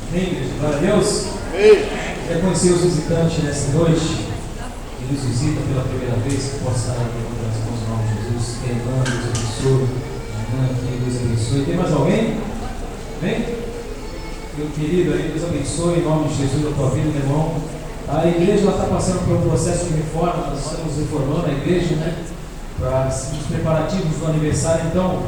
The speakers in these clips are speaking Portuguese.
Amém, igreja? Glória a Deus. Quer conhecer os visitantes nessa noite? Que nos visita pela primeira vez, que possa estar levantando as mãos no nome de Jesus. Que irmã, Deus abençoe. Irmã aqui, Deus abençoe. Tem mais alguém? Amém? Meu querido, aí, Deus abençoe em nome de Jesus a tua vida, meu irmão. A igreja está passando por um processo de reforma, nós estamos reformando a igreja, né? Para os preparativos do aniversário. Então,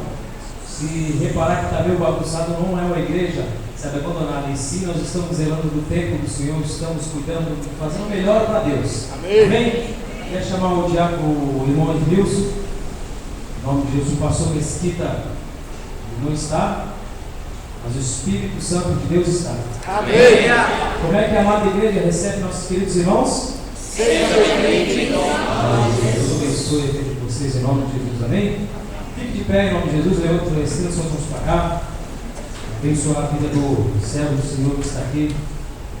se reparar que está meio bagunçado, não é uma igreja, sabe, abandonada em si. Nós estamos zelando do templo do Senhor, estamos cuidando, fazendo o melhor para Deus. Amém. Amém? Quer chamar o diácono, o irmão Edmilson? Em nome de Jesus, o pastor Mesquita não está, mas o Espírito Santo de Deus está. Amém. Como é que a amada igreja recebe nossos queridos irmãos? Seja bem-vindo. Deus abençoe a vida de vocês em nome de Jesus. Amém? Fique de pé em nome de Jesus, levanta, estenda suas mãos para cá. Abençoar a vida do servo do Senhor que está aqui.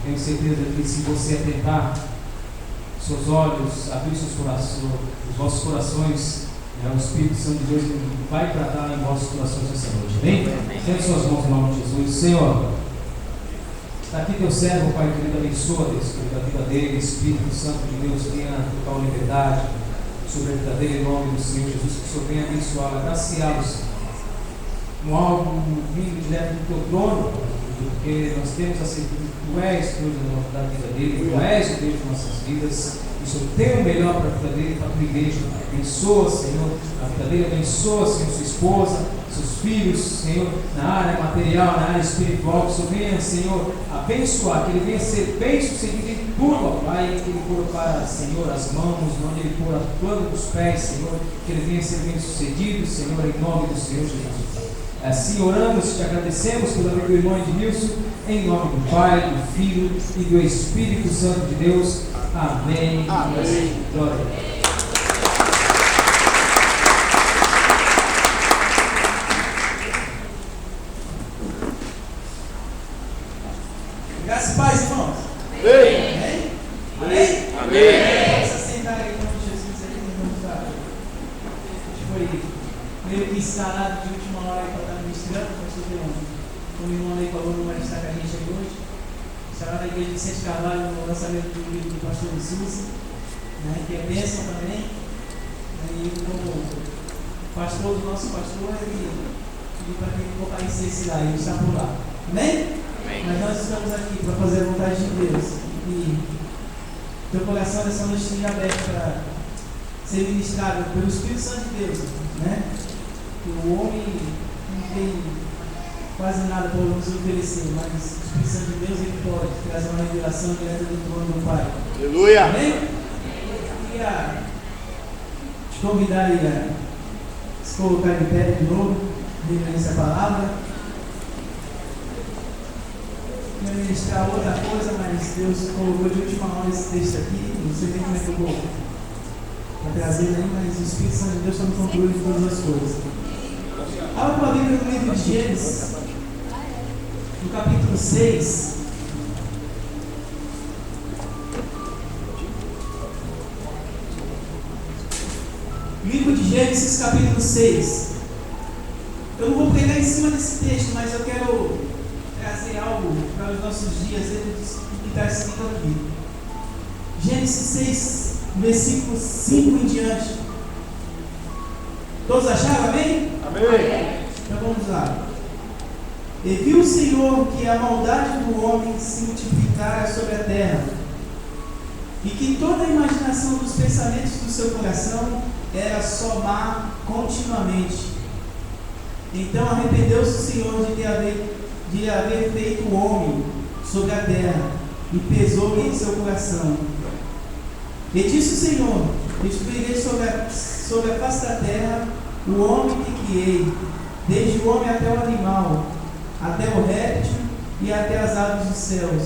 Tenho certeza que se você atentar seus olhos, abrir seus corações, os vossos corações, o Espírito Santo de Deus vai tratar em vossos corações essa noite. Amém? Estenda suas mãos em nome de Jesus. Senhor, está aqui teu servo, Pai querido, abençoa, Deus, a vida dele, Espírito Santo de Deus, tenha total liberdade sobre a vida dele, em nome do Senhor Jesus, que o Senhor venha abençoá-lo, agraciá-los no algo vindo direto do teu trono, porque nós temos a certeza que tu és Deus da vida dele, tu és o Deus de nossas vidas, e o Senhor tem o melhor para a vida dele, para a tua igreja. Abençoa, Senhor, a vida dele, abençoa, Senhor, sua esposa, seus filhos, Senhor, na área material, na área espiritual, que o Senhor venha, Senhor, abençoar, que ele venha ser bem sucedido em tudo, ó Pai, que ele pôr para, Senhor, as mãos, onde ele pôr a planta dos pés, Senhor, que ele venha ser bem sucedido, Senhor, em nome do Senhor Jesus. Assim oramos, te agradecemos pela vida do irmão Edmilson, em nome do Pai, do Filho e do Espírito Santo de Deus. Amém. Amém. Glória a Deus. Graças e paz, irmãos. Amém. Amém? Amém? Amém. Vamos sentar aí em nome de Jesus aí, vamos dar. A gente foi meio que instalado de última hora aí para estar ministrando, mas o irmão aí falou, não vai estar com a gente aí hoje. Instalado na igreja de Sete Carvalho no lançamento do livro do pastor Jesus, né, que é bênção também. E como pastor do nosso pastor, ele pediu para que ele comparecesse lá, ele está por lá. Amém? Mas nós estamos aqui para fazer a vontade de Deus. E teu coração nessa noite esteja aberto para ser ministrado pelo Espírito Santo de Deus, né? Que o homem não tem quase nada para nos oferecer, mas o Espírito Santo de Deus ele pode trazer uma revelação direta do trono do Pai. Aleluia. Amém? Eu queria te convidar aí a se colocar de pé de novo, referência à palavra. Eu ia ministrar outra coisa, mas Deus colocou de última hora esse texto aqui. Não sei nem como é que eu vou para trazer aí, mas o Espírito Santo de Deus está no controle de todas as coisas. Abra tua Bíblia no livro de Gênesis, no capítulo 6. Livro de Gênesis, capítulo 6. Eu não vou pregar em cima desse texto, mas eu quero trazer algo para os nossos dias dentro do que está escrito aqui. Gênesis 6, versículo 5 em diante. Todos acharam, amém? Amém. Então vamos lá. E viu o Senhor que a maldade do homem se multiplicara sobre a terra, e que toda a imaginação dos pensamentos do seu coração era só má continuamente. Então arrependeu-se o Senhor de haver feito o homem sobre a terra, e pesou-lhe em seu coração. E disse o Senhor: destruirei sobre a face da terra o homem que criei, desde o homem até o animal, até o réptil e até as aves dos céus,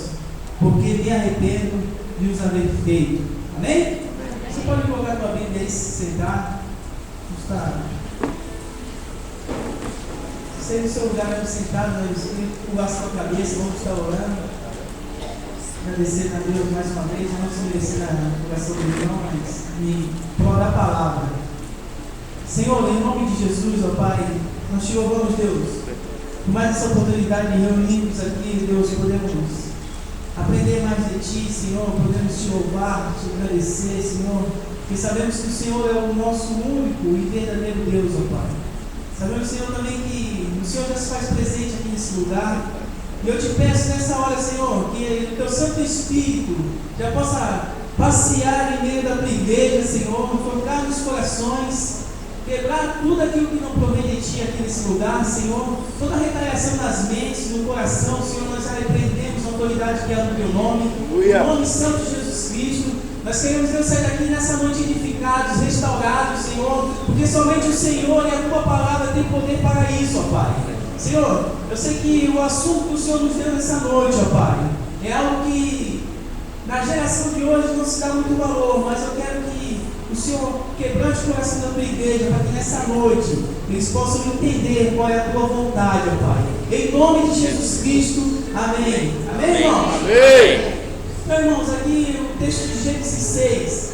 porque me arrependo de os haver feito. Amém? Você pode colocar a tua Bíblia aí, se sentar. Você no seu lugar vai sentado, no Espírito, curvar a sua cabeça, vamos estar orando. Agradecendo a Deus mais uma vez, não se merecer na oração do irmão, mas em prol da palavra. Senhor, em nome de Jesus, ó Pai, nós te louvamos, Deus, por mais essa oportunidade de reunirmos aqui, Deus, podemos aprender mais de Ti, Senhor, podemos Te louvar, Te agradecer, Senhor, porque sabemos que o Senhor é o nosso único e verdadeiro Deus, ó Pai. Sabemos, Senhor, também que o Senhor já se faz presente aqui nesse lugar. E eu te peço nessa hora, Senhor, que o Teu Santo Espírito já possa passear em meio da Tua igreja, Senhor, tocar nos corações, quebrar tudo aquilo que não provém de Ti aqui nesse lugar, Senhor. Toda retaliação nas mentes, no coração, Senhor, nós já repreendemos a autoridade que é no Teu nome. No nome santo de Jesus Cristo. Nós queremos, Deus, sair daqui nessa noite edificados, restaurados, Senhor, porque somente o Senhor e a Tua palavra tem poder para isso, ó Pai. Senhor, eu sei que o assunto que o Senhor nos deu nessa noite, ó Pai, é algo que na geração de hoje não se dá muito valor, mas eu quero que o Senhor quebrante o coração da Tua igreja, para que nessa noite eles possam entender qual é a Tua vontade, ó Pai. Em nome de Jesus Cristo, amém. Amém, irmãos? Amém. Então, irmãos, aqui o texto de Gênesis 6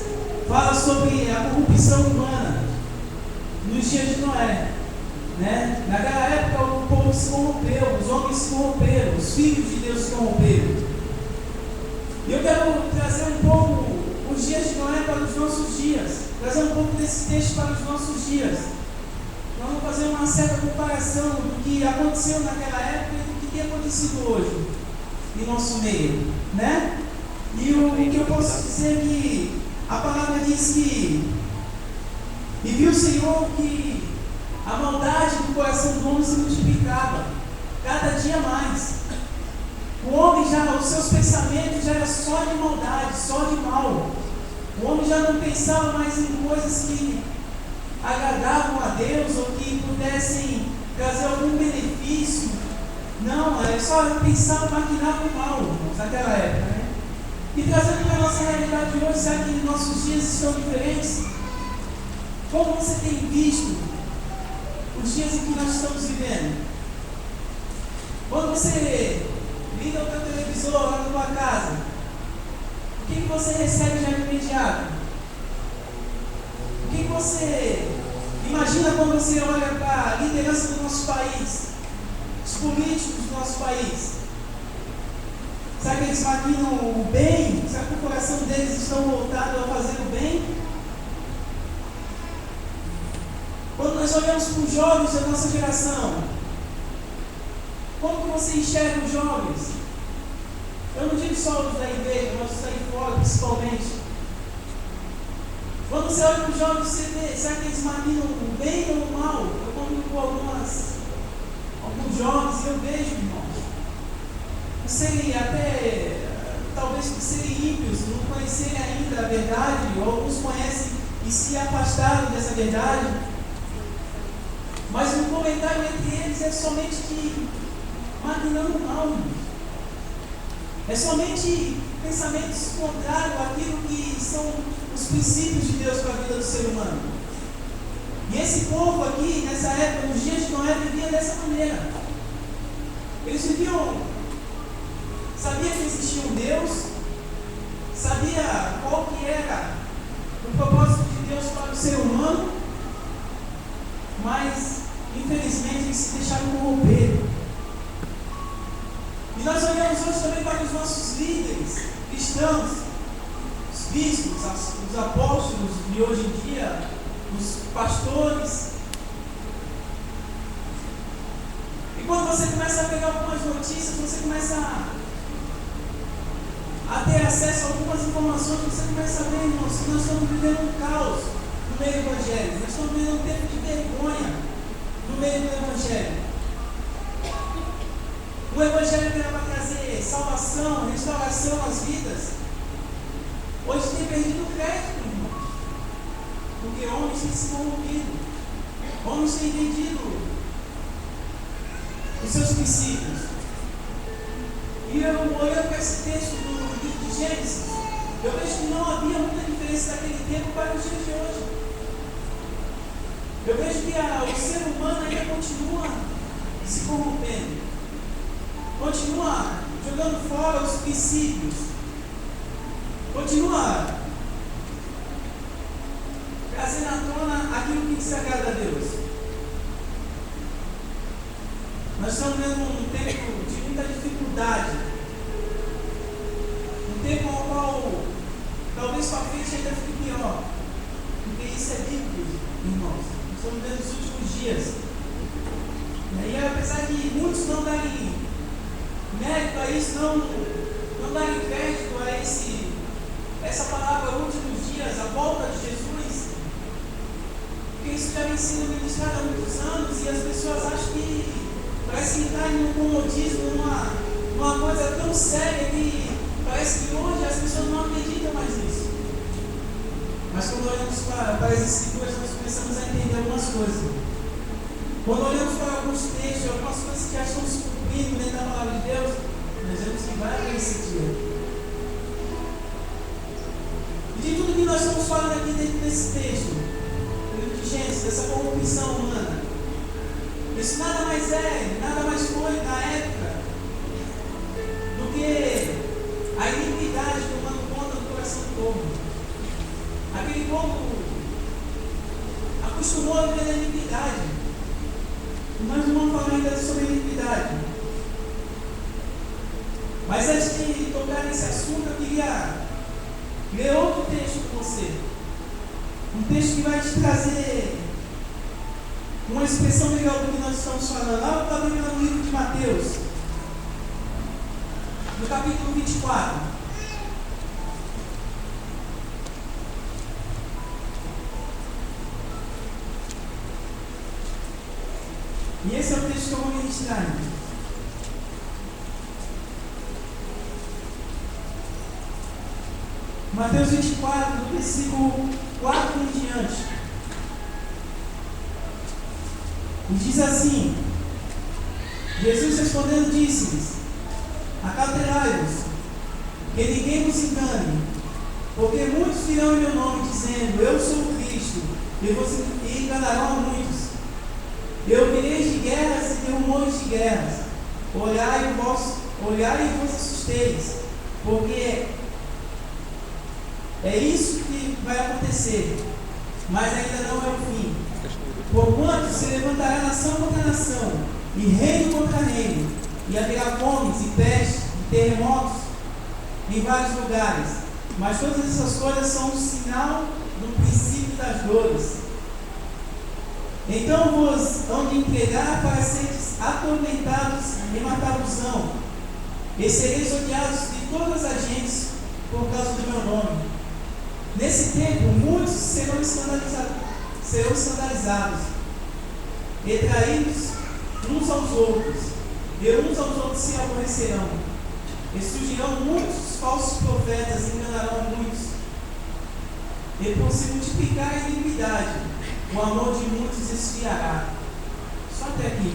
fala sobre a corrupção humana nos dias de Noé. Né? Naquela época o povo se corrompeu, os homens se corromperam, os filhos de Deus se corromperam. E eu quero trazer um pouco os dias de Noé para os nossos dias, trazer um pouco desse texto para os nossos dias. Nós vamos fazer uma certa comparação do que aconteceu naquela época e do que tem acontecido hoje em nosso meio, né? E o que eu posso dizer é que a palavra diz que e viu o Senhor que a maldade do coração do homem se multiplicava cada dia mais. O homem já, os seus pensamentos já eram só de maldade, só de mal. O homem já não pensava mais em coisas que agradavam a Deus ou que pudessem trazer algum benefício. Não, ele só pensava, maquinava o mal naquela época, né? E trazendo para a nossa realidade de hoje, será que nossos dias estão diferentes? Como você tem visto os dias em que nós estamos vivendo? Quando você liga o teu televisor lá na tua casa, o que você recebe já de imediato? O que você imagina quando você olha para a liderança do nosso país, os políticos do nosso país? Será que eles maquinam o bem? Será que o coração deles estão voltados a fazer o bem? Quando nós olhamos para os jovens da nossa geração, como que você enxerga os jovens? Eu não digo só os da igreja, mas os daí fora principalmente. Quando você olha para os jovens, você vê, será que eles maquinam o bem ou o mal? Eu convivo com alguns jovens e eu vejo, irmãos, por serem até, talvez por serem ímpios, não conhecerem ainda a verdade, ou alguns conhecem e se afastaram dessa verdade. Mas o comentário entre eles é somente de maquinando mal, irmãos. É somente pensamentos contrários àquilo que são os princípios de Deus para a vida do ser humano. E esse povo aqui, nessa época, nos dias de Noé, vivia dessa maneira. Eles viviam, sabia que existia um Deus, sabia qual que era o propósito de Deus para o ser humano, mas infelizmente eles se deixaram corromper. E nós olhamos hoje também para os nossos líderes cristãos, os bispos, os apóstolos de hoje em dia, os pastores. E quando você começa a pegar algumas notícias, você começa a ter acesso a algumas informações, você começa a ver, irmãos, que nós estamos vivendo um caos no meio do Evangelho. Nós estamos vivendo um tempo de vergonha no meio do Evangelho. O Evangelho que era para trazer salvação, restauração às vidas, hoje tem perdido o crédito, irmãos. Porque homens têm se corrompido, homens têm entendido os seus princípios. E eu, olhando para esse texto do livro de Gênesis, eu vejo que não havia muita diferença daquele tempo para os dias de hoje. Eu vejo que o ser humano ainda continua se corrompendo, continua jogando fora os princípios, continua trazendo à tona aquilo que desagrada a Deus. Nós estamos vendo um tempo de muita dificuldade. Um tempo ao qual talvez para frente ainda fique pior. Porque isso é bíblico, irmãos. Nós estamos vendo os últimos dias. E apesar de muitos não darem mérito a isso, não darem crédito a essa palavra últimos dias, a volta de Jesus, porque isso já vem sendo ministrado há muitos anos e as pessoas acham que parece que está em um comodismo, numa coisa tão séria que parece que hoje as pessoas não acreditam mais nisso. Mas quando olhamos para as escrituras, nós começamos a entender algumas coisas. Quando olhamos para alguns textos, algumas coisas que já estão se cumprindo dentro da palavra de Deus, nós vemos que vai haver esse dia. E de tudo que nós estamos falando aqui dentro desse texto, do livro de Gênesis, dessa corrupção humana, isso nada mais é, nada mais foi na época do que a iniquidade tomando conta do coração do povo. Aquele povo acostumou a viver a iniquidade. Nós não vamos falar ainda sobre a iniquidade. Mas antes de tocar nesse assunto, eu queria ler outro texto com você. Um texto que vai te trazer uma expressão legal do que nós estamos falando. Lá no livro de Mateus, no capítulo 24. E esse é o texto que eu vou ministrar. Mateus 24, do versículo 4 em diante. E diz assim: Jesus respondendo disse-lhes: acautelai-vos, que ninguém vos engane, porque muitos virão em meu nome, dizendo: eu sou o Cristo, e enganarão a muitos. Eu virei de guerras e de rumores de guerras. Olhai e vos assusteis, porque é isso que vai acontecer, mas ainda não é o fim. Porquanto se levantará nação contra nação, e reino contra reino, e haverá fomes, e pestes, e terremotos em vários lugares. Mas todas essas coisas são um sinal do princípio das dores. Então vos hão de entregar para seres atormentados e matados-ão, e sereis odiados de todas as gentes por causa do meu nome. Nesse tempo, muitos serão escandalizados, e traídos uns aos outros, e uns aos outros se aborrecerão. E surgirão muitos falsos profetas e enganarão a muitos. E por se multiplicar a iniquidade, o amor de muitos esfriará. Só até aqui.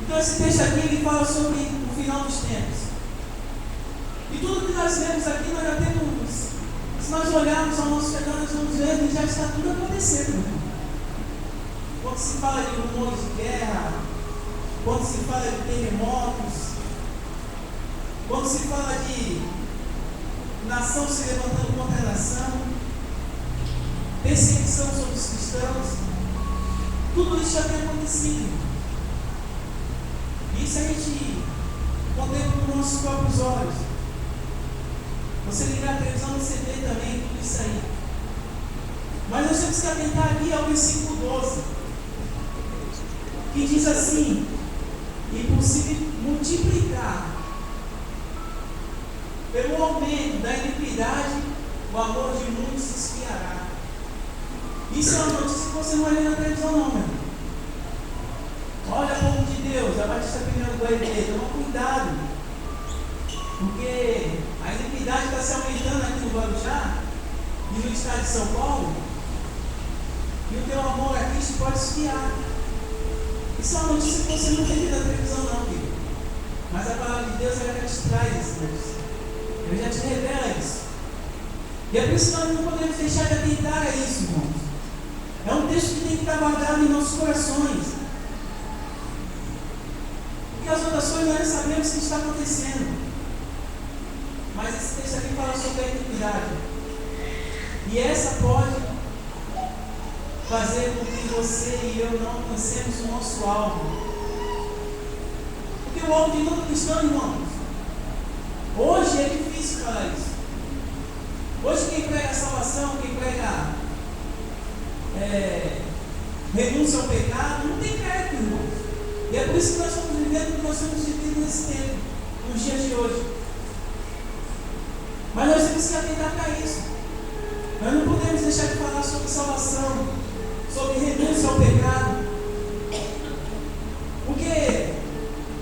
Então esse texto aqui ele fala sobre o final dos tempos. E tudo que nós vemos aqui, nós já temos. Se nós olharmos ao nosso redor, nós vamos ver que já está tudo acontecendo. Quando se fala de rumores de guerra, quando se fala de terremotos, quando se fala de nação se levantando contra a nação, perseguição sobre os cristãos, tudo isso já tem acontecido. Isso a gente contempla com nossos próprios olhos. Você ligar a televisão, você vê também tudo isso aí. Mas nós temos que atentar aqui ao versículo 12, que diz assim: e por se multiplicar pelo aumento da iniquidade, o amor de muitos se esfriará. Isso é uma notícia que você não vai ler na televisão, não, meu irmão. Olha, povo de Deus, a Batista Pneu do ET, toma cuidado, porque a iniquidade está se aumentando aqui no Guarujá e no estado de São Paulo, e o teu amor a Cristo pode esfriar. Isso é uma notícia que você não tem que ver na televisão, não, filho. Mas a palavra de Deus, ela já te traz essa notícia. Ele já te revela isso. E é por isso que nós não podemos deixar de atentar a isso, irmãos. É um texto que tem que estar guardado em nossos corações. Porque as outras coisas nós sabemos que está acontecendo. Mas esse texto aqui fala sobre a iniquidade. E essa pode fazer com que você e eu não alcancemos o nosso alvo. Porque o alvo de todo cristão, irmãos, hoje é difícil falar isso. Hoje quem prega a salvação, quem prega renúncia ao pecado, não tem crédito, irmãos. E é por isso que nós estamos vivendo o que nós estamos vivendo nesse tempo, nos dias de hoje. Mas nós temos que atentar para isso. Nós não podemos deixar de falar sobre salvação, sobre renúncia ao pecado. Porque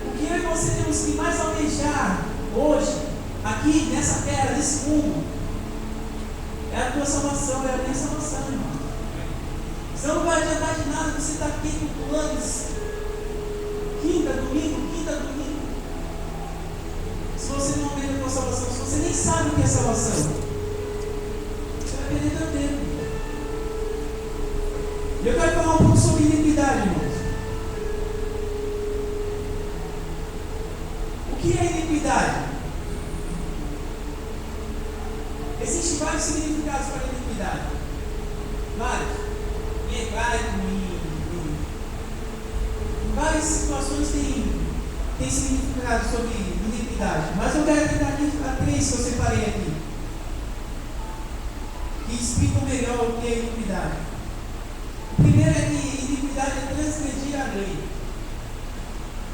o que eu e você temos que mais almejar hoje, aqui nessa terra, nesse mundo, é a tua salvação, é a minha salvação, irmão. Senão não vai adiantar de nada você estar aqui com planos, quinta, domingo. Se você não almeja a tua salvação, se você nem sabe o que é salvação, você vai perder teu tempo. E eu quero falar um pouco sobre iniquidade, irmãos. O que é iniquidade? Existem vários significados para a iniquidade. Vários. Em hebraico, em várias situações tem significado sobre iniquidade. Mas eu quero tentar aqui para 3 que eu separei aqui, que explicam melhor o que é iniquidade. O primeiro é que iniquidade é transgredir a lei,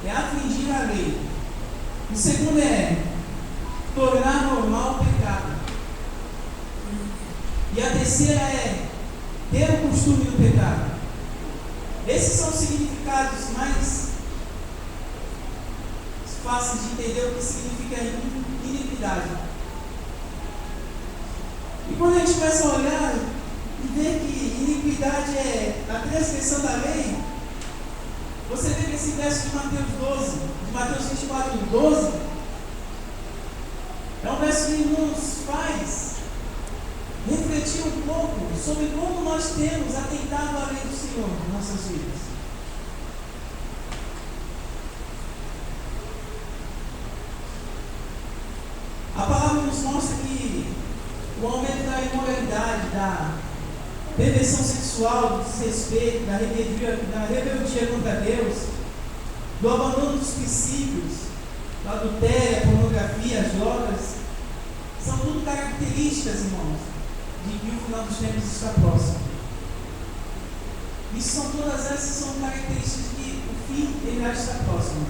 é afligir a lei. O segundo é tornar normal o pecado. E a terceira é ter o costume do pecado. Esses são os significados mais fáceis de entender o que significa iniquidade. E quando a gente começa a olhar e ver que iniquidade é a transgressão da lei, você vê que esse verso de Mateus 24, 12, é um verso que nos faz refletir um pouco sobre como nós temos atentado à lei do Senhor em nossas vidas. A palavra nos mostra que o aumento da imoralidade, da perversão sexual, do desrespeito, da rebeldia contra Deus, do abandono dos princípios, da adultério, a pornografia, as drogas, são tudo características, irmãos, de que o final dos tempos está próximo. Isso são todas essas são características de que o fim ele já está próximo.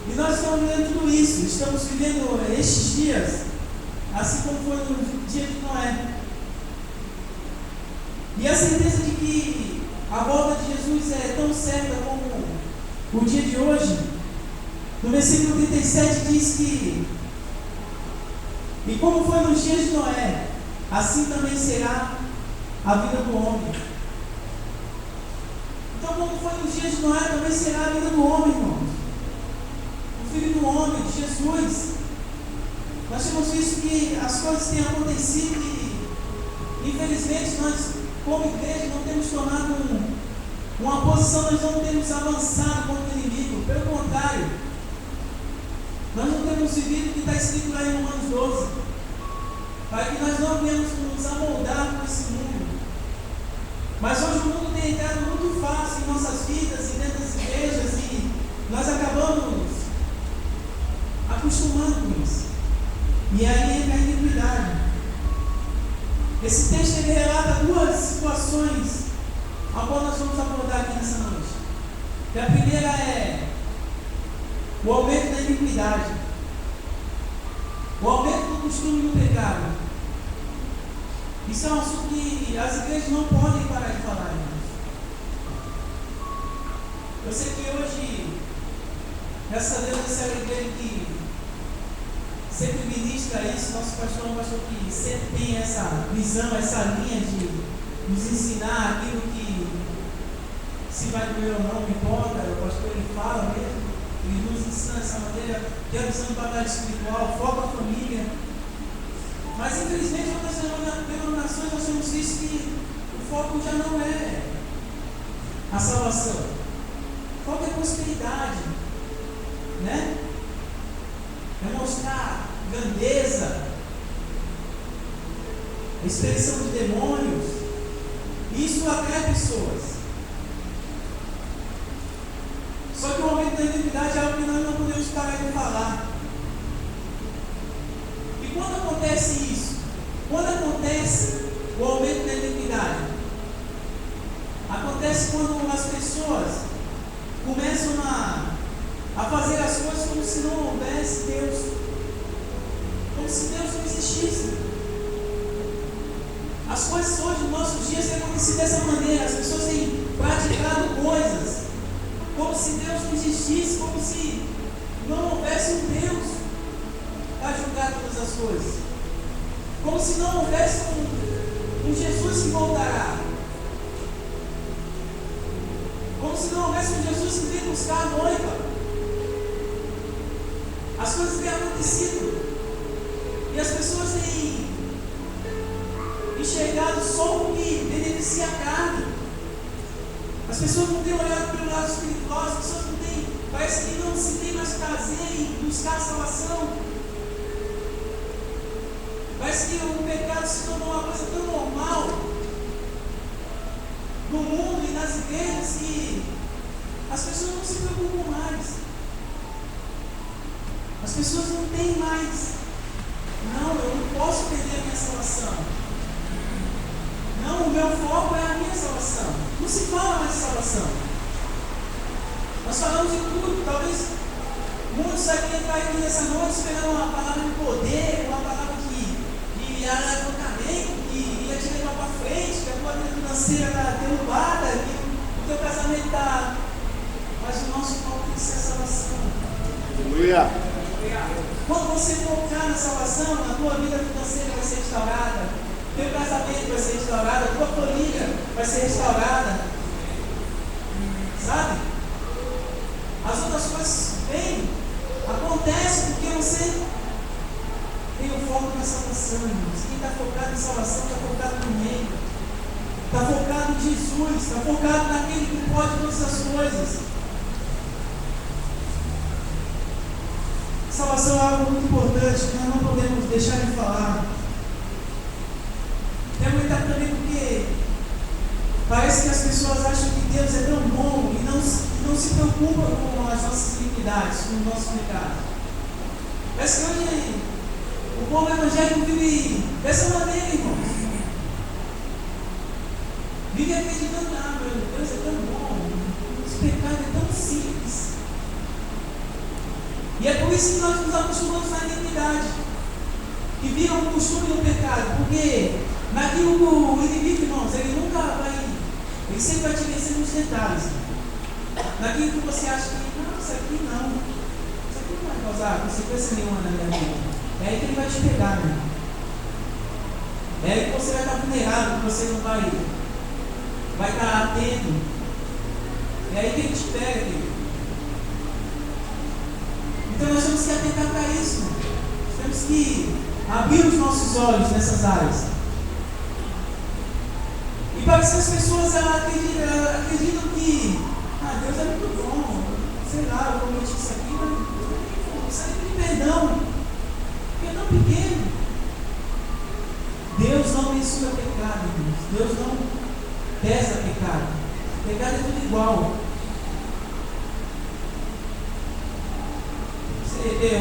E nós estamos vivendo tudo isso, estamos vivendo estes dias, assim como foi no dia de Noé. E a certeza de que a volta de Jesus é tão certa como o dia de hoje, no versículo 37 diz que: e como foi nos dias de Noé, assim também será a vida do homem. Então, como foi nos dias de Noé, também será a vida do homem, irmãos. O Filho do homem, de Jesus. Nós temos visto que as coisas têm acontecido e, infelizmente, nós, como igreja, não temos tomado uma posição, nós não temos avançado contra o inimigo. Pelo contrário, nós não temos vivido o que está escrito lá em Romanos 12, para que nós não venhamos nos amoldar com esse mundo. Mas hoje o mundo tem entrado muito fácil em nossas vidas e dentro das igrejas, e nós acabamos acostumando com isso. E aí entra a iniquidade. Esse texto ele relata 2 situações a qual nós vamos abordar aqui nessa noite. E a primeira é o aumento da iniquidade, o aumento do costume do pecado. Isso é um assunto que as igrejas não podem parar de falar, irmãos. Eu sei que hoje, graças a Deus, essa é a igreja que sempre ministra isso. Nosso pastor é um pastor que sempre tem essa visão, essa linha de nos ensinar aquilo que, se vai doer ou não, não importa. O pastor ele fala mesmo, ele nos ensina dessa maneira, que é a visão do batalha espiritual, foca a família. Mas infelizmente, em outras denominações, nós temos visto que o foco já não é a salvação, o foco é a prosperidade, né? É mostrar grandeza, expedição de demônios. Isso atrai pessoas. vai falar. E quando acontece isso? Quando acontece o aumento da iniquidade? Acontece quando as pessoas começam a fazer as coisas como se não houvesse Deus, como se Deus não existisse. As coisas hoje, nos nossos dias, têm acontecido dessa maneira. As pessoas têm praticado coisas como se Deus não existisse, como se não houvesse um Deus para julgar todas as coisas, como se não houvesse um Jesus que voltará, como se não houvesse um Jesus que vem buscar a noiva. As coisas têm acontecido e as pessoas têm enxergado só o que beneficia a carne. As pessoas não têm olhado pelo lado espiritual, as pessoas não têm, parece que não se tem mais prazer em buscar a salvação. Parece que o pecado se tornou uma coisa tão normal no mundo e nas igrejas que as pessoas não se preocupam mais. As pessoas não têm mais. Não, eu não posso perder a minha salvação. Não, o meu foco é a minha salvação. Não se fala mais de salvação. Nós falamos de tudo. Talvez muitos aqui entraram aqui nessa noite esperando uma palavra de poder, uma palavra de alavancamento, que ia te levar para frente, que a tua vida financeira está derrubada, que o teu casamento está. Mas o nosso foco tem que ser a salvação. Aleluia. Quando você focar na salvação, a tua vida financeira vai ser restaurada, teu casamento vai ser restaurado, a tua família vai ser restaurada. Sabe? As outras coisas vêm, acontecem porque você tem o foco na salvação, irmãos. Quem está focado em salvação está focado no meio, está focado em Jesus, está focado naquele que pode todas as coisas. Salvação é algo muito importante que nós não podemos deixar de falar. Tem muita também porque parece que as pessoas acham que Deus é tão bom e não se preocupa com as nossas iniquidades, com o nosso pecado. Parece que hoje o povo evangélico vive dessa maneira, irmãos. Vive acreditando, meu Deus é tão bom, o pecado é tão simples. E é por isso que nós nos acostumamos na iniquidade, que vira um costume no pecado, porque naquilo que o inimigo, irmãos, ele nunca vai, ele sempre vai te vencer nos detalhes. Naquilo que você acha que, não, isso aqui não vai causar consequência nenhuma na minha vida. É aí que ele vai te pegar, né? É aí que você vai estar vulnerável, que você não vai estar atento. É aí que ele te pega, querido. Então nós temos que atentar para isso. Nós temos que abrir os nossos olhos nessas áreas. E parece que as pessoas acreditam que Deus é muito bom, sei lá, eu cometi isso aqui, mas não precisa de perdão. Perdão pequeno. Deus não mensura pecado, irmãos. Deus não pesa pecado. Pecado é tudo igual.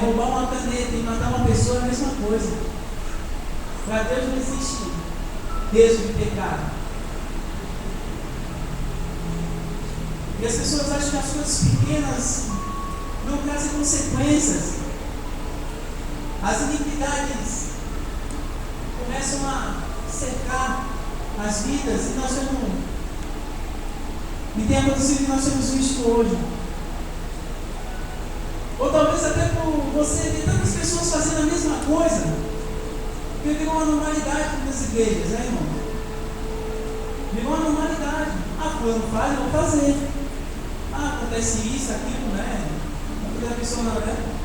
Roubar uma caneta e matar uma pessoa é a mesma coisa. Para Deus não existe peso de pecado. E as pessoas acham que as coisas pequenas não trazem consequências. As iniquidades começam a cercar as vidas e nós temos. E tem acontecido que nós temos visto hoje. Ou talvez até por você ver tantas pessoas fazendo a mesma coisa, que virou uma normalidade nas igrejas, né, irmão? Virou uma normalidade. Fulano faz, eu vou fazer. Acontece isso, aquilo, né? A pessoa não é.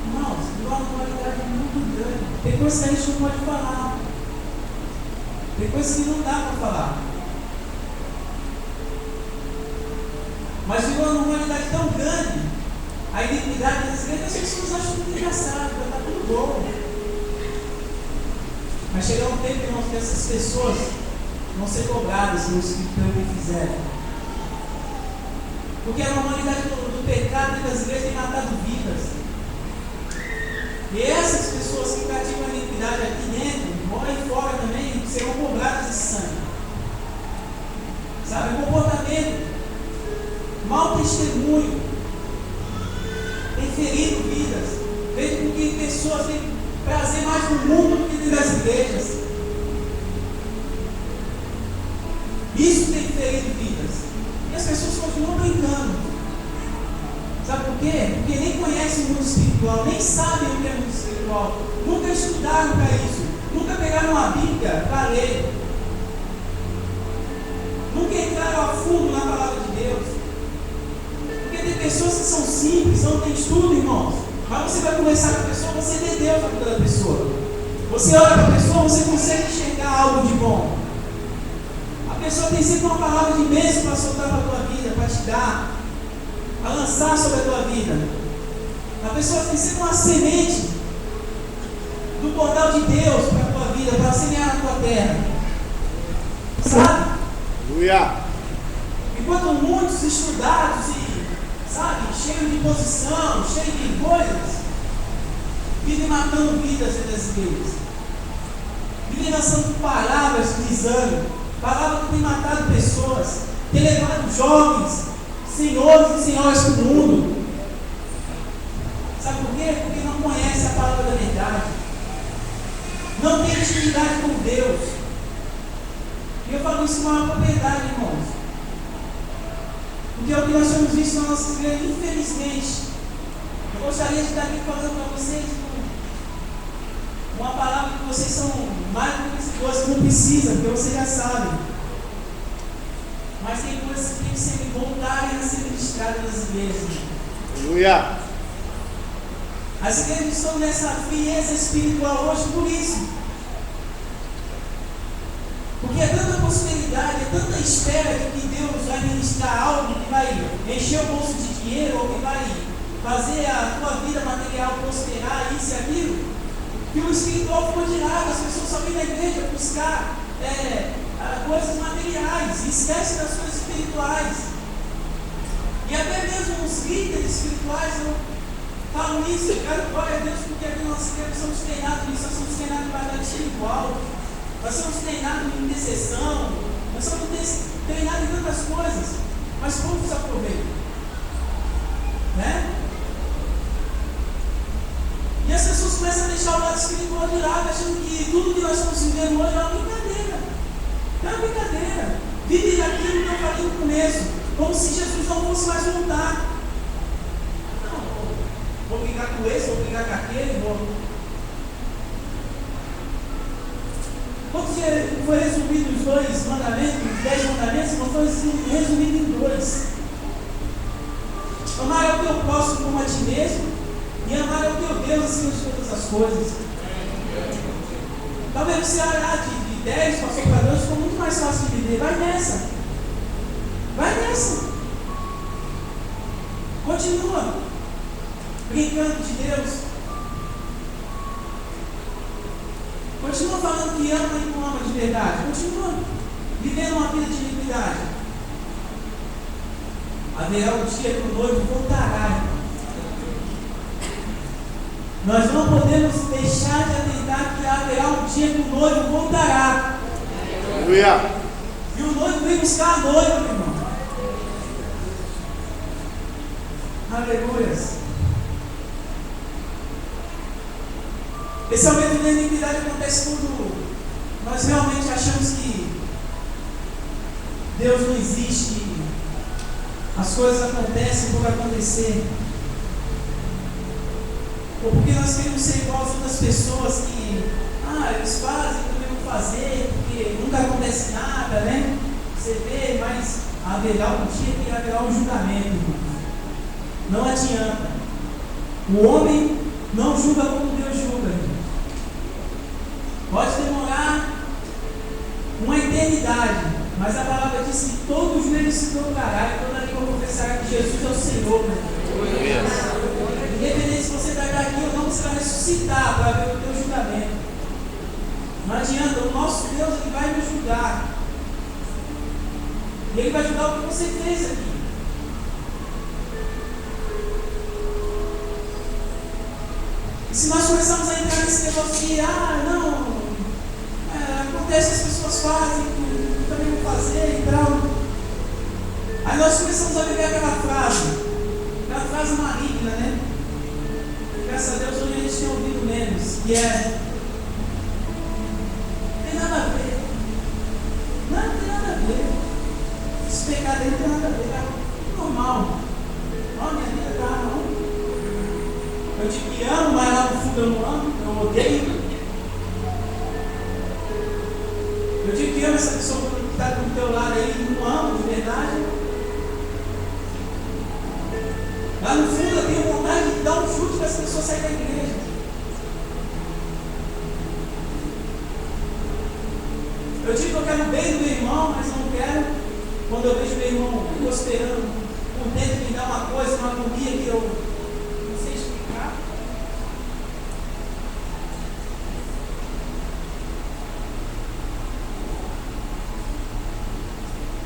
Irmãos, virou uma normalidade muito grande. Tem coisas que a gente não pode falar. Tem coisas que não dá para falar. Mas virou uma normalidade tão grande. A iniquidade das igrejas, as pessoas acham muito engraçado, vai estar tudo bom. Mas chegará um tempo, irmãos, que essas pessoas vão ser cobradas pelo que fizeram. Porque a normalidade do pecado das igrejas tem matado vidas. E essas pessoas que praticam a iniquidade aqui dentro, vão aí fora também, serão cobradas de sangue. Sabe, comportamento, mau testemunho, tem ferido vidas, fez com que pessoas tenham prazer mais no mundo do que dentro das igrejas. Isso tem ferido vidas. E as pessoas continuam brincando. Sabe por quê? Porque nem conhecem o mundo espiritual, nem sabem o que é mundo espiritual, nunca estudaram para isso, nunca pegaram uma Bíblia para ler, nunca entraram a fundo na palavra de Deus. Porque tem pessoas que são simples, não tem estudo, irmãos, mas você vai conversar com a pessoa, você vê Deus na vida da pessoa. Você olha para a pessoa, você consegue enxergar algo de bom. A pessoa tem sempre uma palavra de bênção para soltar para a tua vida, para te dar, a lançar sobre a tua vida. A pessoa tem sempre uma semente do portal de Deus para a tua vida, para semear na tua terra. Sabe? Aleluia. Enquanto muitos estudados e, sabe, cheios de posição, cheios de coisas, vivem matando vidas dentro das igrejas, vivem lançando palavras de desânimo, palavras que têm matado pessoas, têm levado jovens, senhores e senhoras do mundo. Sabe por quê? Porque não conhece a palavra da verdade, não tem intimidade com Deus. E eu falo isso com uma propriedade, irmãos, porque é o que nós temos visto na nossa igreja, infelizmente. Eu gostaria de estar aqui falando para vocês uma palavra que vocês são mais do que pessoas que não precisam, porque vocês já sabem. Mas tem coisas que têm que ser voltarem a ser ministradas nas igrejas. Aleluia. As igrejas estão nessa frieza espiritual hoje por isso. Porque é tanta prosperidade, é tanta espera de que Deus vai ministrar algo que vai encher o bolso de dinheiro, ou que vai fazer a tua vida material prosperar, isso e aquilo, que o espiritual ficou de lado. As pessoas só vêm na igreja buscar coisas materiais, e esquecem das coisas espirituais. E até mesmo os líderes espirituais falam isso. Eu quero glória a Deus, porque aqui nós somos treinados nisso, nós somos treinados em batalha espiritual, nós somos treinados em intercessão, nós somos treinados em tantas coisas, mas poucos aproveitam, né? E as pessoas começam a deixar o lado espiritual de lado, achando que tudo que nós estamos vivendo hoje é uma brincadeira. É uma brincadeira. Vive aquilo que eu falei no começo, como se Jesus não fosse mais voltar. Não, vou brigar com esse, vou brigar com aquele, Quando foi resumido os 10 mandamentos, não foi resumido em 2. Amar ao teu próximo como a ti mesmo, e amar ao teu Deus acima de todas as coisas. Talvez você olhar de 10 passou para 2, ficou muito mais fácil de viver. Vai nessa. Vai nessa. Continua brincando de Deus. Continua falando que ama e não ama de verdade. Continua vivendo uma vida de iniquidade. Haverá um dia que o noivo voltará. Nós não podemos deixar de atentar que haverá um dia que o noivo voltará. Aleluia. E o noivo vem buscar a noiva, meu irmão. Aleluias. Esse aumento da iniquidade acontece quando nós realmente achamos que Deus não existe, as coisas acontecem por acontecer, ou porque nós queremos ser igual às outras pessoas que eles fazem, eu também vou fazer, porque nunca acontece nada, né? Você vê, mas haverá um dia que haverá um julgamento, irmão. Não adianta. O homem não julga como Deus julga, irmão. Pode demorar uma eternidade, mas a palavra diz que todo joelho se dobrará e toda língua confessará que Jesus é o Senhor, meu irmão. Independente se você vai daqui ou não, você vai ressuscitar para ver o teu julgamento. Não adianta, o nosso Deus ele vai nos julgar. E Ele vai julgar o que você fez aqui. se nós começarmos a entrar nesse negócio de, acontece, as pessoas fazem, eu também vou fazer e tal. Aí nós começamos a viver aquela frase maligna, né? Graças a Deus hoje a gente tem ouvido menos, que é: não tem nada a ver. Não tem nada a ver. Esse pecado aí não tem nada a ver. É normal. Não, minha vida está não. Eu digo que amo, mas lá no fundo eu não amo, eu odeio. Eu digo que amo essa pessoa que está do teu lado aí, não amo de verdade. Lá no fundo eu tenho vontade de dar um chute para essa pessoa sair da igreja. Eu digo que eu quero bem do meu irmão, mas não quero. Quando eu vejo meu irmão prosperando, por dentro me dá uma coisa, uma agonia que eu não sei explicar.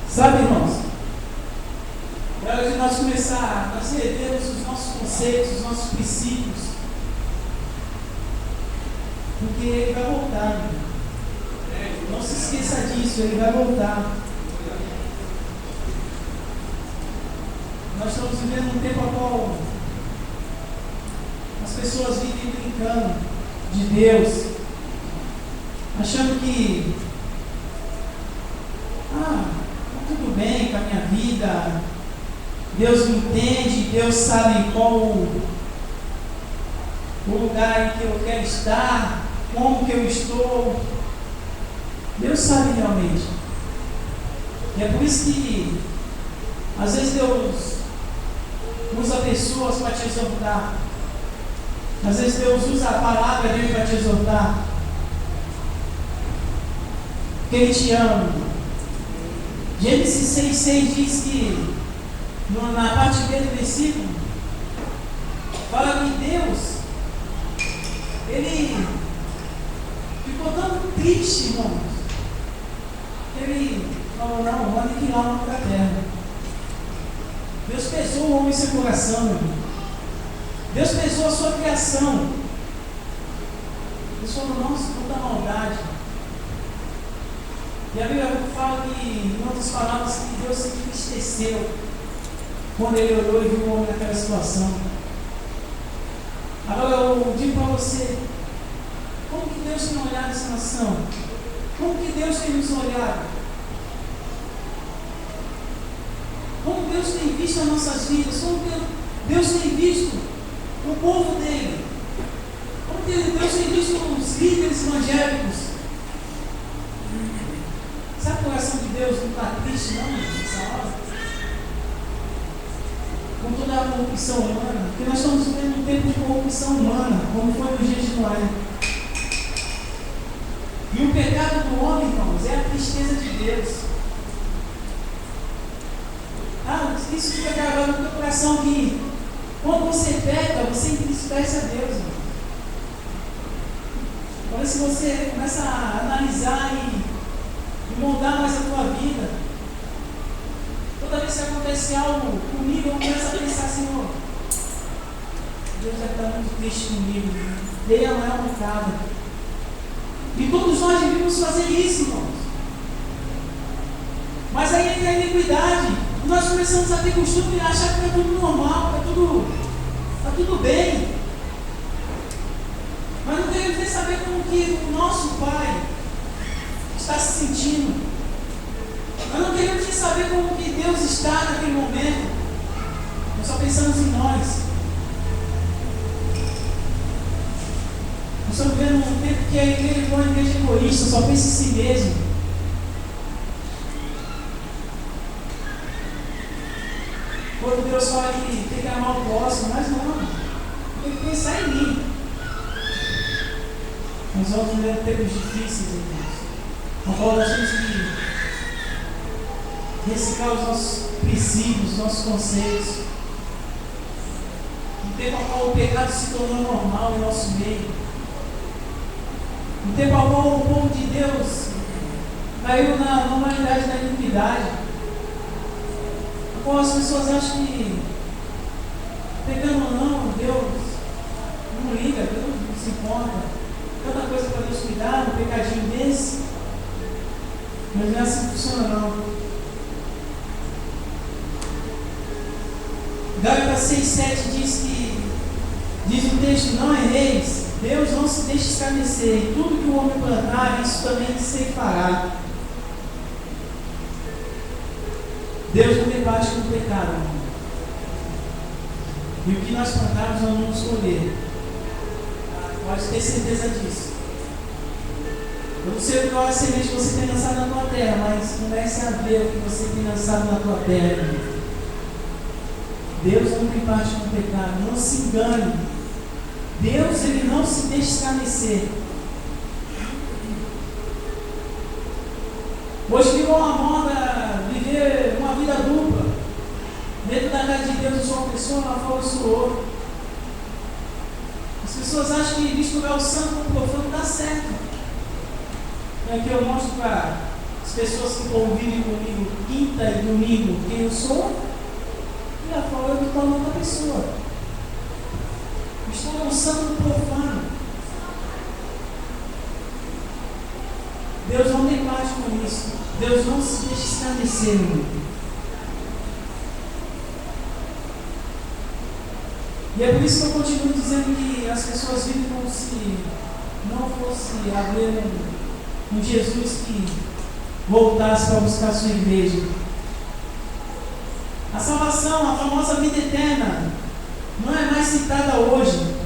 Sabe, irmãos? É hora de nós começar, nós revermos os nossos conceitos, os nossos princípios. Porque ele vai voltar, meu. Não se esqueça disso, ele vai voltar. Nós estamos vivendo um tempo a qual as pessoas vivem brincando de Deus, achando que tudo bem com a minha vida, Deus me entende, Deus sabe qual o lugar em que eu quero estar, como que eu estou. Deus sabe realmente. E é por isso que às vezes Deus usa pessoas para te exortar. Às vezes Deus usa a palavra dele para te exortar. Porque Ele te ama. Gênesis 6,6 diz que, na parte B do versículo, fala que Deus, Ele ficou tão triste, irmãos, que Ele falou: não, vou aniquilar o homem da terra. Deus pesou o homem em seu coração, meu irmão. Deus pesou a sua criação. Deus falou: nossa, quanta maldade. E a Bíblia fala que, em outras palavras, que Deus se entristeceu quando Ele olhou e viu o homem naquela situação. Agora eu digo para você: como que Deus tem olhado essa nação? Como que Deus tem nos olhado? Como Deus tem visto as nossas vidas? Como Deus tem visto o povo dele? Como Deus tem visto os líderes evangélicos? Sabe o coração de Deus não está triste, não, nessa hora? Com toda a corrupção humana, porque nós estamos vivendo um tempo de corrupção humana, como foi nos dias de Noé. E o pecado do homem, irmãos, é a tristeza de Deus. Isso fica gravado no teu coração, que quando você peca, você entristece a Deus, irmão. Agora, se você começa a analisar e moldar mais a tua vida, toda vez que acontece algo comigo, eu começo a pensar: Senhor, Deus deve estar muito triste comigo, dei a maior mancada. E todos nós devíamos fazer isso, irmãos. Mas aí entra a iniquidade. E nós começamos a ter costume de achar que está tudo normal, está tudo bem. Mas não queremos nem saber como que o nosso Pai está se sentindo. Nós não queremos nem saber como que Deus está naquele momento. Nós só pensamos em nós. Nós estamos vivendo um tempo que a igreja é uma igreja egoísta, só pensa em si mesmo. Quando Deus fala que tem que amar o próximo, mas não, tem que pensar em mim. Nós vamos viver tempos difíceis, irmãos. Não fala da gente reciclar os nossos princípios, os nossos conceitos. Um tempo ao qual o pecado se tornou normal em nosso meio. Um tempo ao qual o povo de Deus caiu na normalidade da iniquidade. Qual as pessoas acham que, pegando ou não, Deus não liga, Deus se importa. Tanta coisa para Deus cuidar, um pecadinho desse. Mas não é assim que funciona, não. Gálatas 6,7 diz o texto: não erreis, Deus não se deixa escarnecer, e tudo que o homem plantar, isso também se fará. Deus não debate com o pecado, irmão. E o que nós plantarmos, nós vamos colher. Pode ter certeza disso. Eu não sei qual é a semente que você tem lançado na tua terra, mas comece a ver o que você tem lançado na tua terra. Deus não tem parte com o pecado, não se engane. Deus, ele não se deixa escarnecer. Hoje virou uma moda viver uma vida dupla. Dentro da casa de Deus eu sou uma pessoa, lá fora eu sou outra. As pessoas acham que misturar o santo com o profano dá certo. E aqui eu mostro para as pessoas que convivem comigo quinta e domingo quem eu sou, e lá fora eu me torno outra pessoa. Misturar o santo com o profano. Deus não tem parte com isso. Deus não se deixa escarnecer, irmão. E é por isso que eu continuo dizendo que as pessoas vivem como se não fosse haver um Jesus que voltasse para buscar sua igreja. A salvação, a famosa vida eterna, não é mais citada hoje,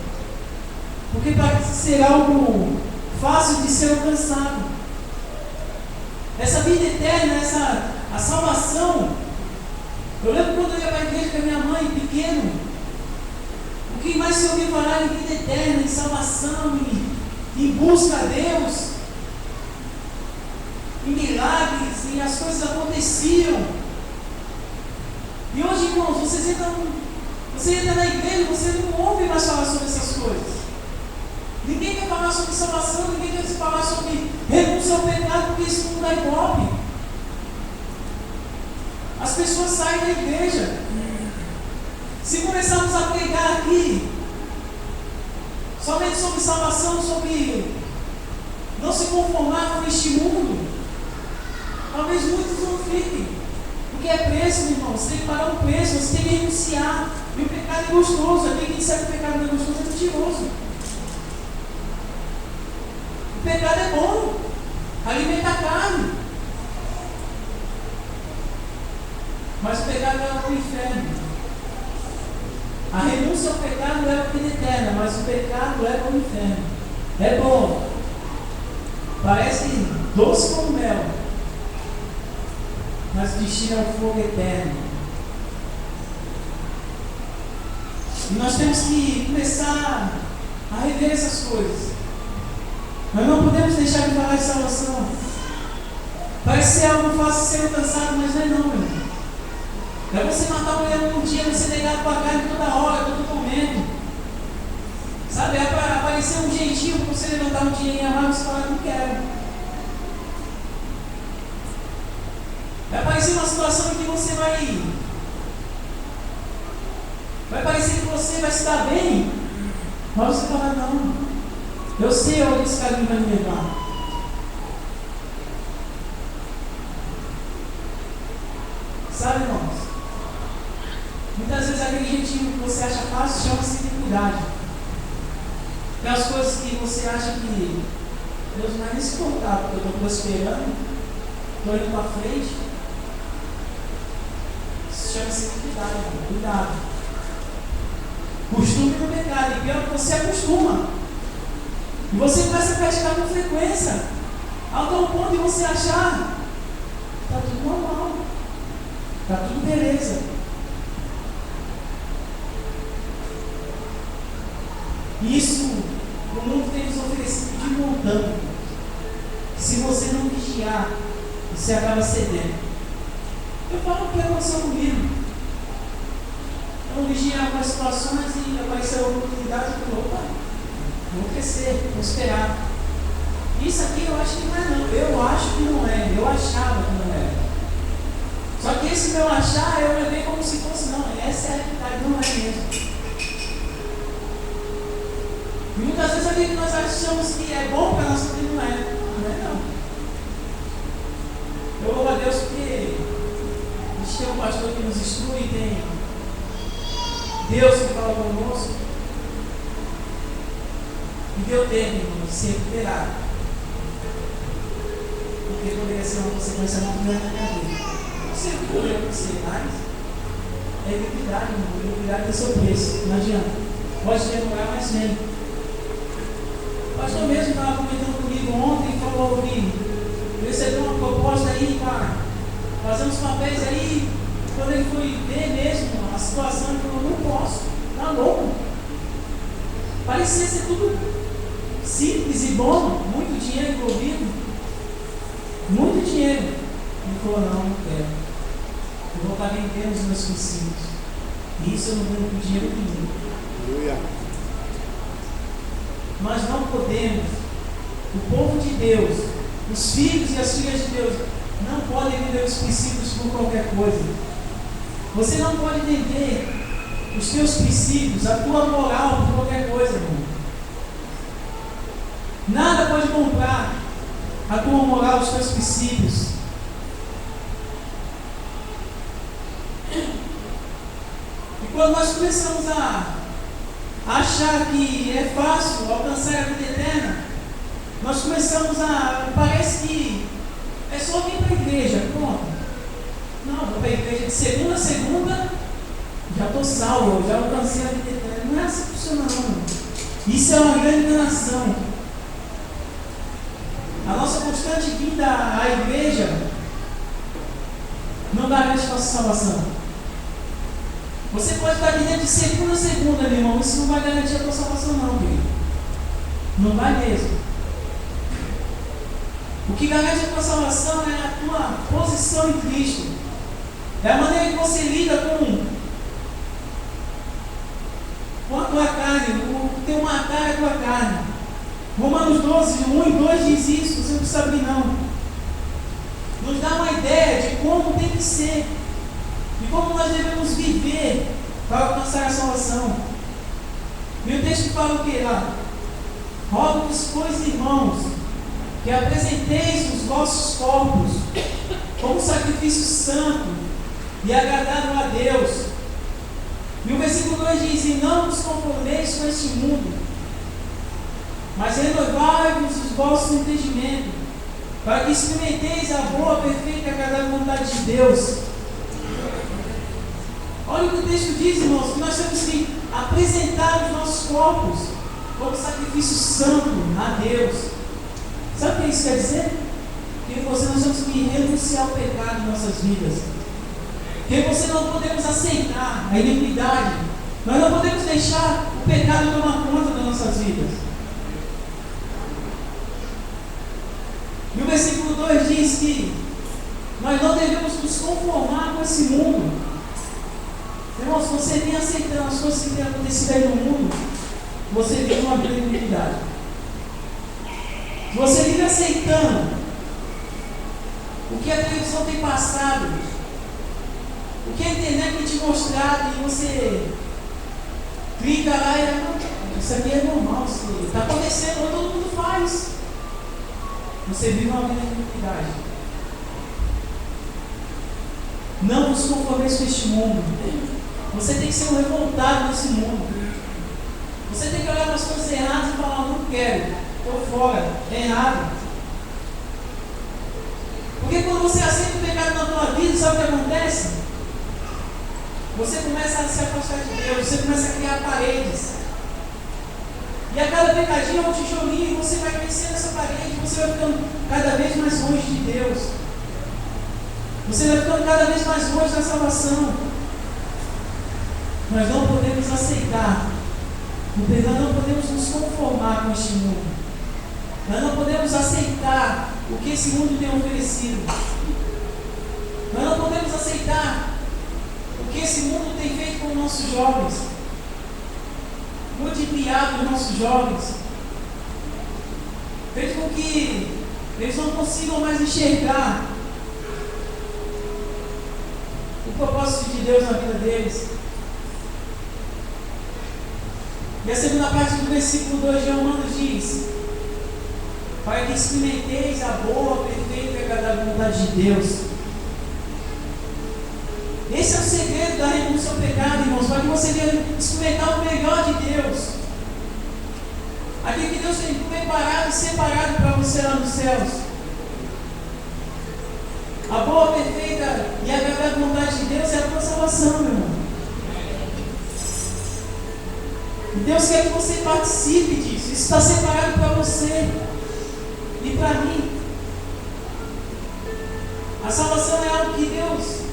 porque parece ser algo fácil de ser alcançado. Essa vida eterna, a salvação, eu lembro quando eu ia para a igreja com a minha mãe, pequeno, o que mais se ouvia falar em vida eterna, em salvação, em busca a Deus, em milagres, e as coisas aconteciam. E hoje, irmãos, você entra na igreja, você não ouve mais falar sobre essas coisas. Ninguém quer falar sobre salvação, ninguém quer falar sobre renúncia ao pecado, porque isso não dá ibope. As pessoas saem da igreja. Se começarmos a pregar aqui somente sobre salvação, sobre não se conformar com este mundo, talvez muitos não fiquem. Porque é preço, meu irmão. Você tem que pagar um preço, você tem que renunciar. E o pecado é gostoso. Aquele que disser que o pecado não é gostoso é mentiroso. O pecado é bom, alimenta a carne. Mas o pecado leva para o inferno. A renúncia ao pecado leva para a vida eterna, mas o pecado leva para o inferno. É bom, parece doce como mel, mas o destino é o fogo eterno. E nós temos que começar a rever essas coisas. Nós não podemos deixar de falar de salvação. Parece ser algo fácil de ser alcançado, mas não é não, meu irmão. É você matar um leão por dia, você negar a tua carne toda hora, todo momento. Sabe, é para aparecer um jeitinho para você levantar um dinheirinho a mais e falar, não quero. Vai aparecer uma situação em que você vai parecer que você vai se dar bem, mas você fala, não, eu sei onde esse caminho vai me levar. Sabe, irmãos? Muitas vezes aquele jeitinho que você acha fácil chama-se iniquidade. Aquelas coisas que você acha que Deus não vai nem se importar, porque eu estou prosperando, estou indo para frente. Isso chama-se iniquidade, irmão. Cuidado. Costume no pecado, e pior que você acostuma. E você começa a praticar com frequência, ao tal ponto de você achar que está tudo normal, está tudo beleza. Isso o mundo tem nos oferecido de montão. Se você não vigiar, você acaba cedendo. Eu falo o que aconteceu comigo. Eu não vigiei algumas situações e apareceu a oportunidade e falei, opa, vou crescer, vou esperar. Isso aqui eu acho que não é não. Eu acho que não é. Eu achava que não era. Só que esse meu achar eu levei como se fosse, não, essa é a realidade, não é mesmo. E muitas vezes sabia que nós achamos que é bom para a nossa vida? Não é. Não é não. Eu louvo a Deus porque a gente tem um pastor que nos instrui, tem Deus que fala conosco. E deu tempo, irmão, de ser recuperado. Porque poderia ser uma consequência muito grande na minha vida. Não sei o que poderia acontecer, mas é iniquidade, irmão. Iniquidade tem seu preço. Não adianta. Pode demorar, mas vem. O pastor mesmo estava comentando comigo ontem e falou que recebeu uma proposta aí para fazer uns papéis aí. Quando ele foi ver mesmo a situação, ele falou: não posso, tá louco. Parecia ser tudo simples e bom, muito dinheiro envolvido, muito dinheiro. Ele falou: não quero. Eu vou estar vendendo os meus princípios. E isso eu não ganho com dinheiro nenhum. Nós não podemos, o povo de Deus, os filhos e as filhas de Deus, não podem vender os princípios por qualquer coisa. Você não pode vender os teus princípios, a tua moral por qualquer coisa, irmão. Nada pode comprar a tua moral, os teus princípios. E quando nós começamos a achar que é fácil alcançar a vida eterna, nós começamos a... parece que é só vir para a igreja, pronto. Não, vou para a igreja de segunda a segunda, já estou salvo, já alcancei a vida eterna. Não é assim que funciona, não. Isso é uma grande enganação. A nossa constante vinda à igreja não garante nossa salvação. Você pode estar aqui dentro de segunda a segunda, meu irmão, isso não vai garantir a tua salvação, não, querido. Não vai mesmo. O que garante a tua salvação é a tua posição em Cristo. É a maneira que você lida com a tua carne, o teu matar é a tua carne. Romanos 12, 1 e 2 diz isso, você não precisa abrir não. Nos dá uma ideia de como tem que ser, de como nós devemos viver para alcançar a salvação. E o texto fala o que lá? Rogo-vos, pois, irmãos, que apresenteis os vossos corpos como sacrifício santo e agradável a Deus. E o versículo 2 diz: e não vos conformeis com este mundo, mas renovai-vos os vossos entendimentos, para que experimenteis a boa, perfeita e agradável vontade de Deus. Olha o que o texto diz, irmãos, que nós temos que apresentar os nossos corpos como sacrifício santo a Deus. Sabe o que isso quer dizer? Que nós temos que renunciar ao pecado em nossas vidas. Que você não podemos aceitar a iniquidade. Nós não podemos deixar o pecado tomar conta das nossas vidas. E o versículo 2 diz que nós não devemos nos conformar com esse mundo. Irmãos, se você vem aceitando as coisas que têm acontecido aí no mundo, você vive uma vida de iniquidade. Se você vive aceitando o que a televisão tem passado, o que a internet tem te mostrado, e você clica lá e isso aqui é normal, está acontecendo, todo mundo faz. Você vive uma vida de iniquidade. Não vos conformeis com este mundo. Você tem que ser um revoltado nesse mundo. Você tem que olhar para as coisas erradas e falar: não quero, estou fora, é errado. Porque quando você aceita o pecado na tua vida, sabe o que acontece? Você começa a se afastar de Deus, você começa a criar paredes. E a cada pecadinho é um tijolinho, e você vai crescendo essa parede, você vai ficando cada vez mais longe de Deus. Você vai ficando cada vez mais longe da salvação. Nós não podemos aceitar, nós não podemos nos conformar com este mundo. Nós não podemos aceitar o que esse mundo tem oferecido. Nós não podemos aceitar o que esse mundo tem feito com os nossos jovens, multiplicado os nossos jovens, fez com que eles não consigam mais enxergar o propósito de Deus na vida deles. E a segunda parte do versículo 2 de Romanos diz: para que experimenteis a boa, perfeita e agradável vontade de Deus. Esse é o segredo da renúncia ao pecado, irmãos, para que você venha experimentar o melhor de Deus. Aquilo que Deus tem preparado e separado para você lá nos céus. A boa, perfeita e agradável vontade de Deus é a tua salvação, meu irmão. E Deus quer que você participe disso. Isso está separado para você e para mim. A salvação é algo que Deus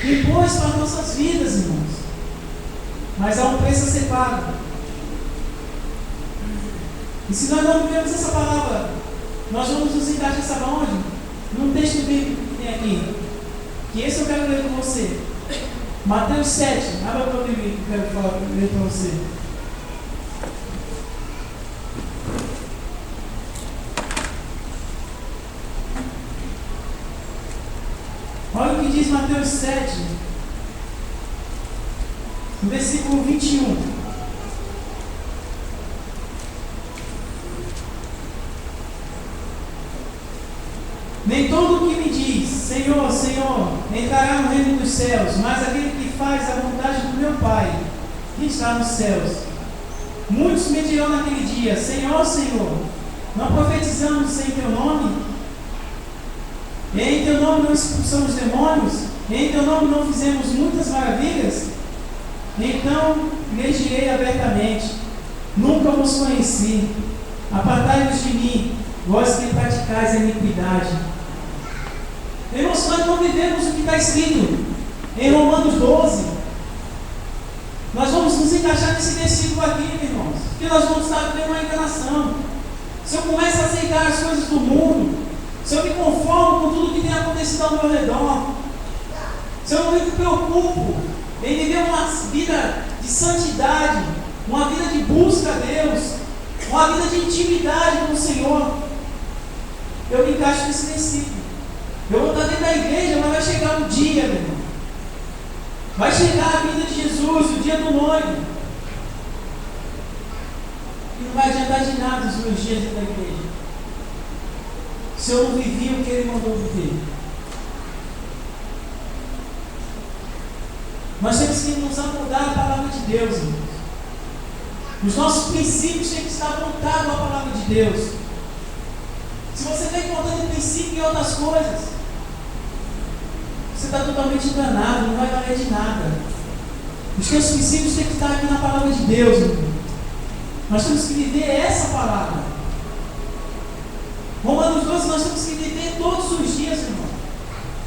impôs para as nossas vidas, irmãos. Mas há um preço a ser pago. E se nós não vivemos essa palavra, nós vamos nos encaixar, sabe aonde? Num texto bíblico que tem aqui. Que esse eu quero ler com você. Mateus 7. Abra para o Bíblia que eu quero ler para você. Olha o que diz Mateus 7, no versículo 21. Nem todo o que me diz, Senhor, Senhor, entrará no reino dos céus, mas aquele que faz a vontade do meu Pai, que está nos céus. Muitos me dirão naquele dia: Senhor, Senhor, não profetizamos em teu nome? E em teu nome não expulsamos demônios? E em teu nome não fizemos muitas maravilhas? Então lhes direi abertamente: nunca vos conheci. Apartai-vos de mim, vós que praticais a iniquidade. Irmãos, nós não vivemos o que está escrito em Romanos 12. Nós vamos nos encaixar nesse versículo aqui, irmãos, porque nós vamos estar vivendo uma enganação. Se eu começo a aceitar as coisas do mundo, se eu me conformo com tudo que tem acontecido ao meu redor, se eu não me preocupo em viver uma vida de santidade, uma vida de busca a Deus, uma vida de intimidade com o Senhor, eu me encaixo nesse versículo. Eu vou estar dentro da igreja, mas vai chegar um dia, meu irmão. Vai chegar a vida de Jesus, o dia do noivo. E não vai adiantar de nada os meus dias dentro da igreja, se eu não vivi o que Ele mandou viver. Nós temos que nos amoldar à palavra de Deus, irmãos. Os nossos princípios têm que estar voltados à palavra de Deus. Se você está encontrando princípio em outras coisas, você está totalmente enganado, não vai valer de nada. Os teus princípios têm que estar aqui na palavra de Deus, irmão. Nós temos que viver essa palavra. Romanos 12, nós temos que viver todos os dias, irmão.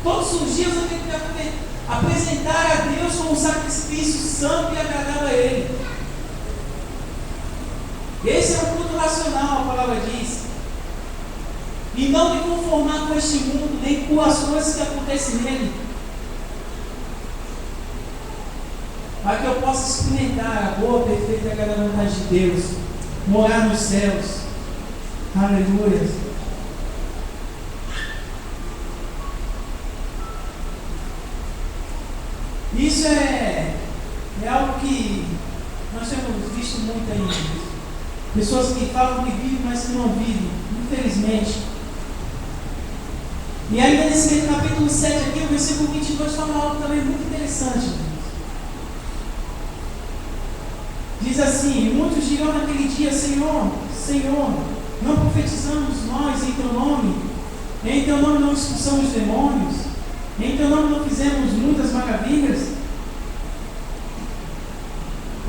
Todos os dias eu tenho que apresentar a Deus como um sacrifício santo e agradável a Ele. Esse é o culto racional, a palavra diz. E não me conformar com este mundo, nem com as coisas que acontecem nele, para que eu possa experimentar a boa, perfeita e agradável vontade de Deus, morar nos céus. Aleluia. Isso é algo que nós temos visto muito aí. Pessoas que falam que vivem, mas que não vivem, infelizmente. E ainda nesse capítulo 7 aqui, o versículo 22 fala algo também muito interessante. Diz assim: muitos dirão naquele dia: Senhor, Senhor, não profetizamos nós em teu nome? Em teu nome não expulsamos demônios? Em teu nome não fizemos muitas maravilhas?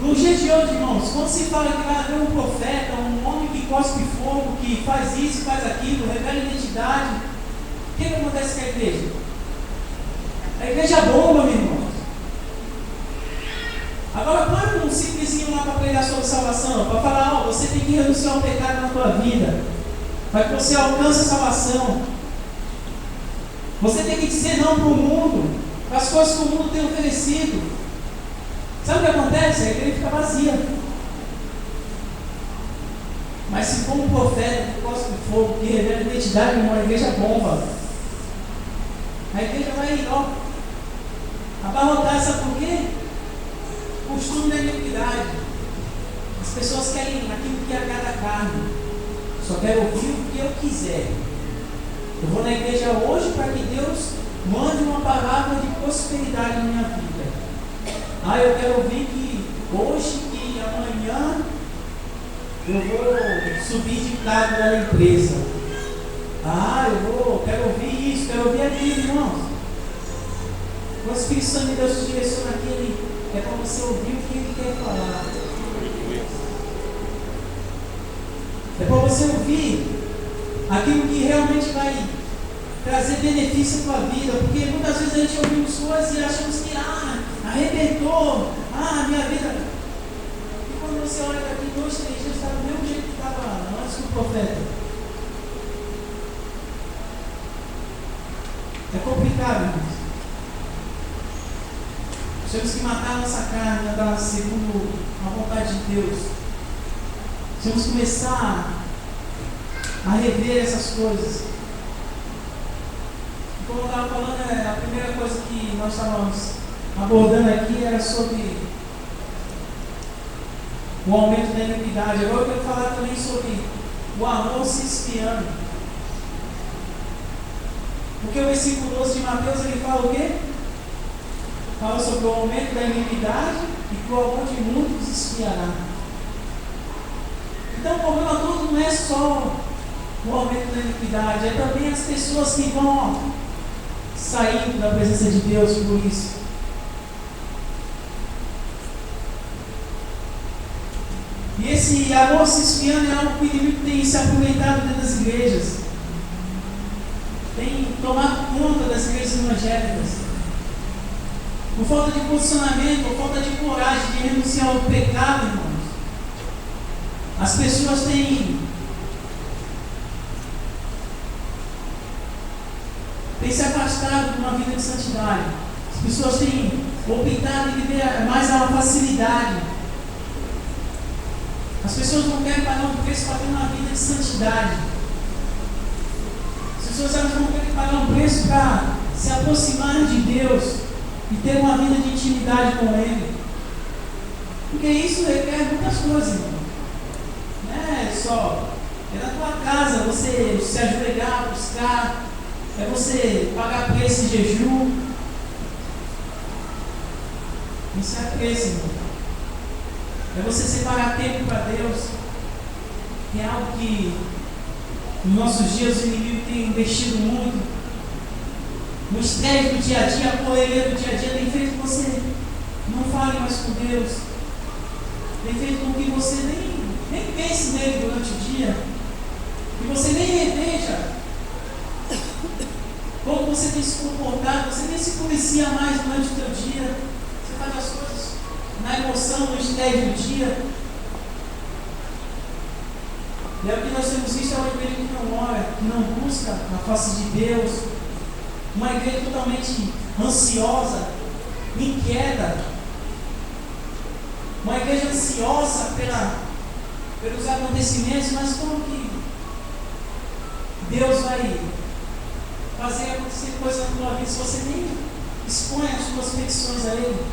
No dia de hoje, irmãos, quando se fala que vai haver um profeta, um homem que cospe fogo, que faz isso, faz aquilo, revela identidade, o que acontece com a igreja? A igreja bomba, meu irmão. Agora põe um simplesinho lá para pregar sobre salvação, para falar: você tem que renunciar ao pecado na tua vida, para que você alcance a salvação. Você tem que dizer não para o mundo, para as coisas que o mundo tem oferecido. Sabe o que acontece? A igreja fica vazia. Mas se for um profeta que cospe fogo, que revela identidade, uma igreja bomba, a igreja vai abarrotar. Sabe por quê? Costume da iniquidade. só quero ouvir o que eu quiser. Eu vou na igreja hoje para que Deus mande uma palavra de prosperidade na minha vida. Eu quero ouvir que hoje, que amanhã, eu vou subir de cargo da empresa. Quero ouvir isso, quero ouvir aquilo, irmãos. O Espírito Santo de Deus te direciona aqui, é para você ouvir o que Ele quer falar. É para você ouvir aquilo que realmente vai trazer benefício para a vida, porque muitas vezes a gente ouvimos coisas e achamos que arrebentou, minha vida. E quando você olha daqui 2, 3 dias, está do mesmo jeito que estava antes do profeta. É complicado, irmãos. Temos que matar a nossa carne, andar segundo a vontade de Deus. Temos que começar a rever essas coisas. Como eu estava falando, a primeira coisa que nós estávamos abordando aqui era sobre o aumento da iniquidade. Agora eu quero falar também sobre o amor se esfriando. Porque o versículo 12 de Mateus, ele fala o quê? Fala sobre o aumento da iniquidade e que o amor de muitos esfriará. Então o problema todo não é só o aumento da iniquidade, é também as pessoas que vão saindo da presença de Deus por isso. E esse amor se esfriando é algo que o inimigo tem se aproveitado dentro das igrejas. Tem tomado conta das igrejas evangélicas. Por falta de posicionamento, por falta de coragem de renunciar ao pecado, irmãos. As pessoas têm se afastado de uma vida de santidade. As pessoas têm optado em viver mais a facilidade. As pessoas não querem pagar um preço para ter uma vida de santidade. As pessoas não querem pagar um preço para se aproximarem de Deus e ter uma vida de intimidade com Ele. Porque isso requer muitas coisas, irmão. Não é só. É na tua casa você se ajoelhar, buscar. É você pagar preço em jejum. Isso é preço, irmão. É você separar tempo para Deus. É algo que nos nossos dias o inimigo tem investido muito. No estresse do dia a dia, a correria do dia a dia tem feito que você não fale mais com Deus. Tem feito com que você nem pense nele durante o dia. Que você nem reveja como você tem se comportado, você nem se policia mais durante o teu dia. Você faz as coisas na emoção, no estresse do dia. E é o que nós temos visto, é uma igreja que não ora, que não busca a face de Deus. Uma igreja totalmente ansiosa, inquieta. Uma igreja ansiosa pelos acontecimentos, mas como que Deus vai fazer acontecer coisas na tua vida se você nem expõe as suas petições a Ele?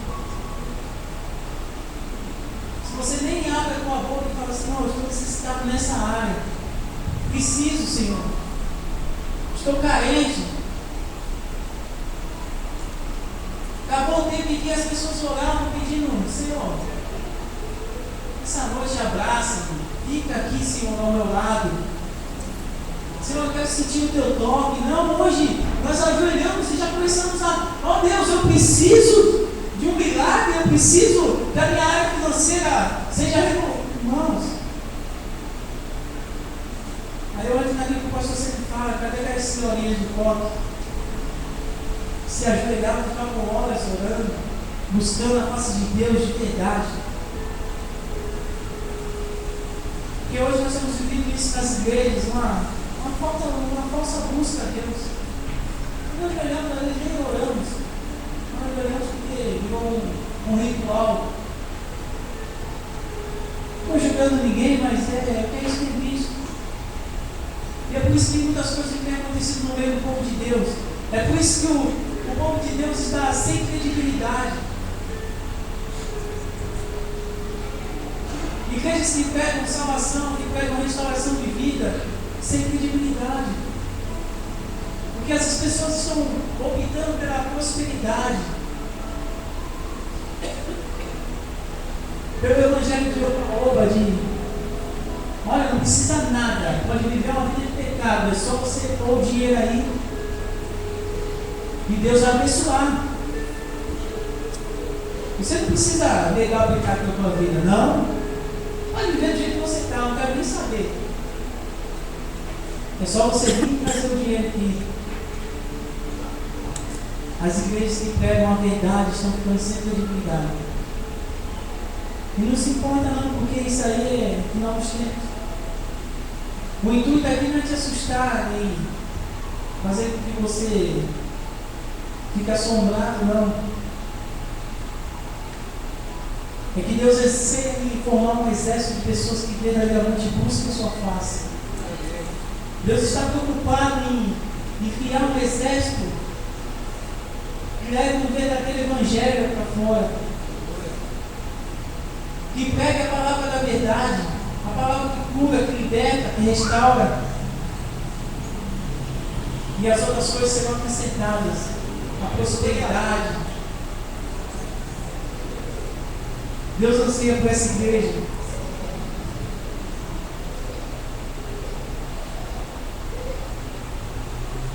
Se você nem abre a tua boca e fala assim, não, eu estou necessitado nessa área. Preciso, Senhor. Estou carente. Acabou o tempo em que as pessoas oravam pedindo, Senhor, essa noite abraça-me, fica aqui, Senhor, ao meu lado. Senhor, eu quero sentir o teu toque. Não, hoje nós ajoelhamos e já começamos a, Deus, eu preciso de um milagre, eu preciso da minha área financeira seja renovada. Irmãos, aí eu entro naquilo que o pastor sempre fala, cadê aquelas senhorinhas de foto? Se ajoelhavam, ficavam horas orando, buscando a face de Deus de verdade. Porque hoje nós temos vivido isso nas igrejas, uma falsa busca a Deus. Nós ajoelhamos, nós nem oramos. Nós ajoelhamos porque virou um ritual. Não estou julgando ninguém, mas é isso que tem visto. E é por isso que muitas coisas têm acontecido no meio do povo de Deus. É por isso que o povo de Deus está sem credibilidade. Igrejas que pregam salvação, que pregam restauração de vida, sem credibilidade. Porque essas pessoas estão optando pela prosperidade, pelo evangelho de oba, olha, não precisa nada, pode viver uma vida de pecado, é só você pôr o dinheiro aí e Deus vai abençoar. Você não precisa negar o pecado na tua vida, não. Pode viver do jeito que você está, não quero nem saber. É só você vir e trazer o dinheiro aqui. As igrejas que pregam a verdade estão ficando sem credibilidade. E não se importa não, porque isso aí é final dos tempos. O intuito aqui não é te assustar, nem fazer com que você fique assombrado, não. É que Deus deseja formar um exército de pessoas que verdadeiramente busquem sua face. Deus está preocupado em criar um exército que leve um verdadeiro evangelho para fora, que pregue a palavra da verdade, a palavra que cura, que liberta, que restaura, e as outras coisas serão acrescentadas, a prosperidade. Deus anseia por essa igreja.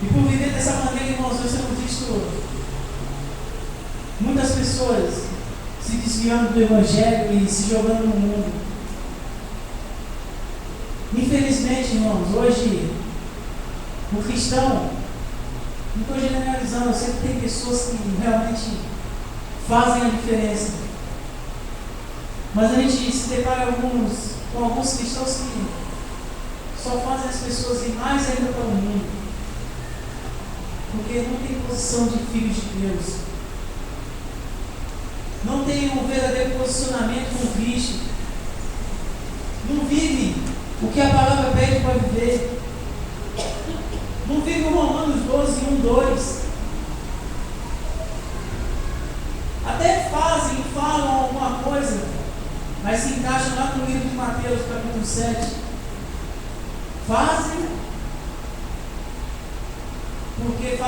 E por viver dessa maneira, irmãos, nós temos visto muitas pessoas se desviando do Evangelho e se jogando no mundo. Infelizmente, irmãos, hoje o cristão, não estou generalizando, eu sei que tem pessoas que realmente fazem a diferença. Mas a gente se depara com alguns cristãos que só fazem as pessoas ir mais ainda para o mundo, porque não tem posição de filhos de Deus, não tem um verdadeiro posicionamento com Cristo, não vive o que a palavra pede para viver, não vive o Romanos 12, 1, 2. Até fazem e falam alguma coisa, mas se encaixam lá no livro de Mateus, capítulo 7. Fazem porque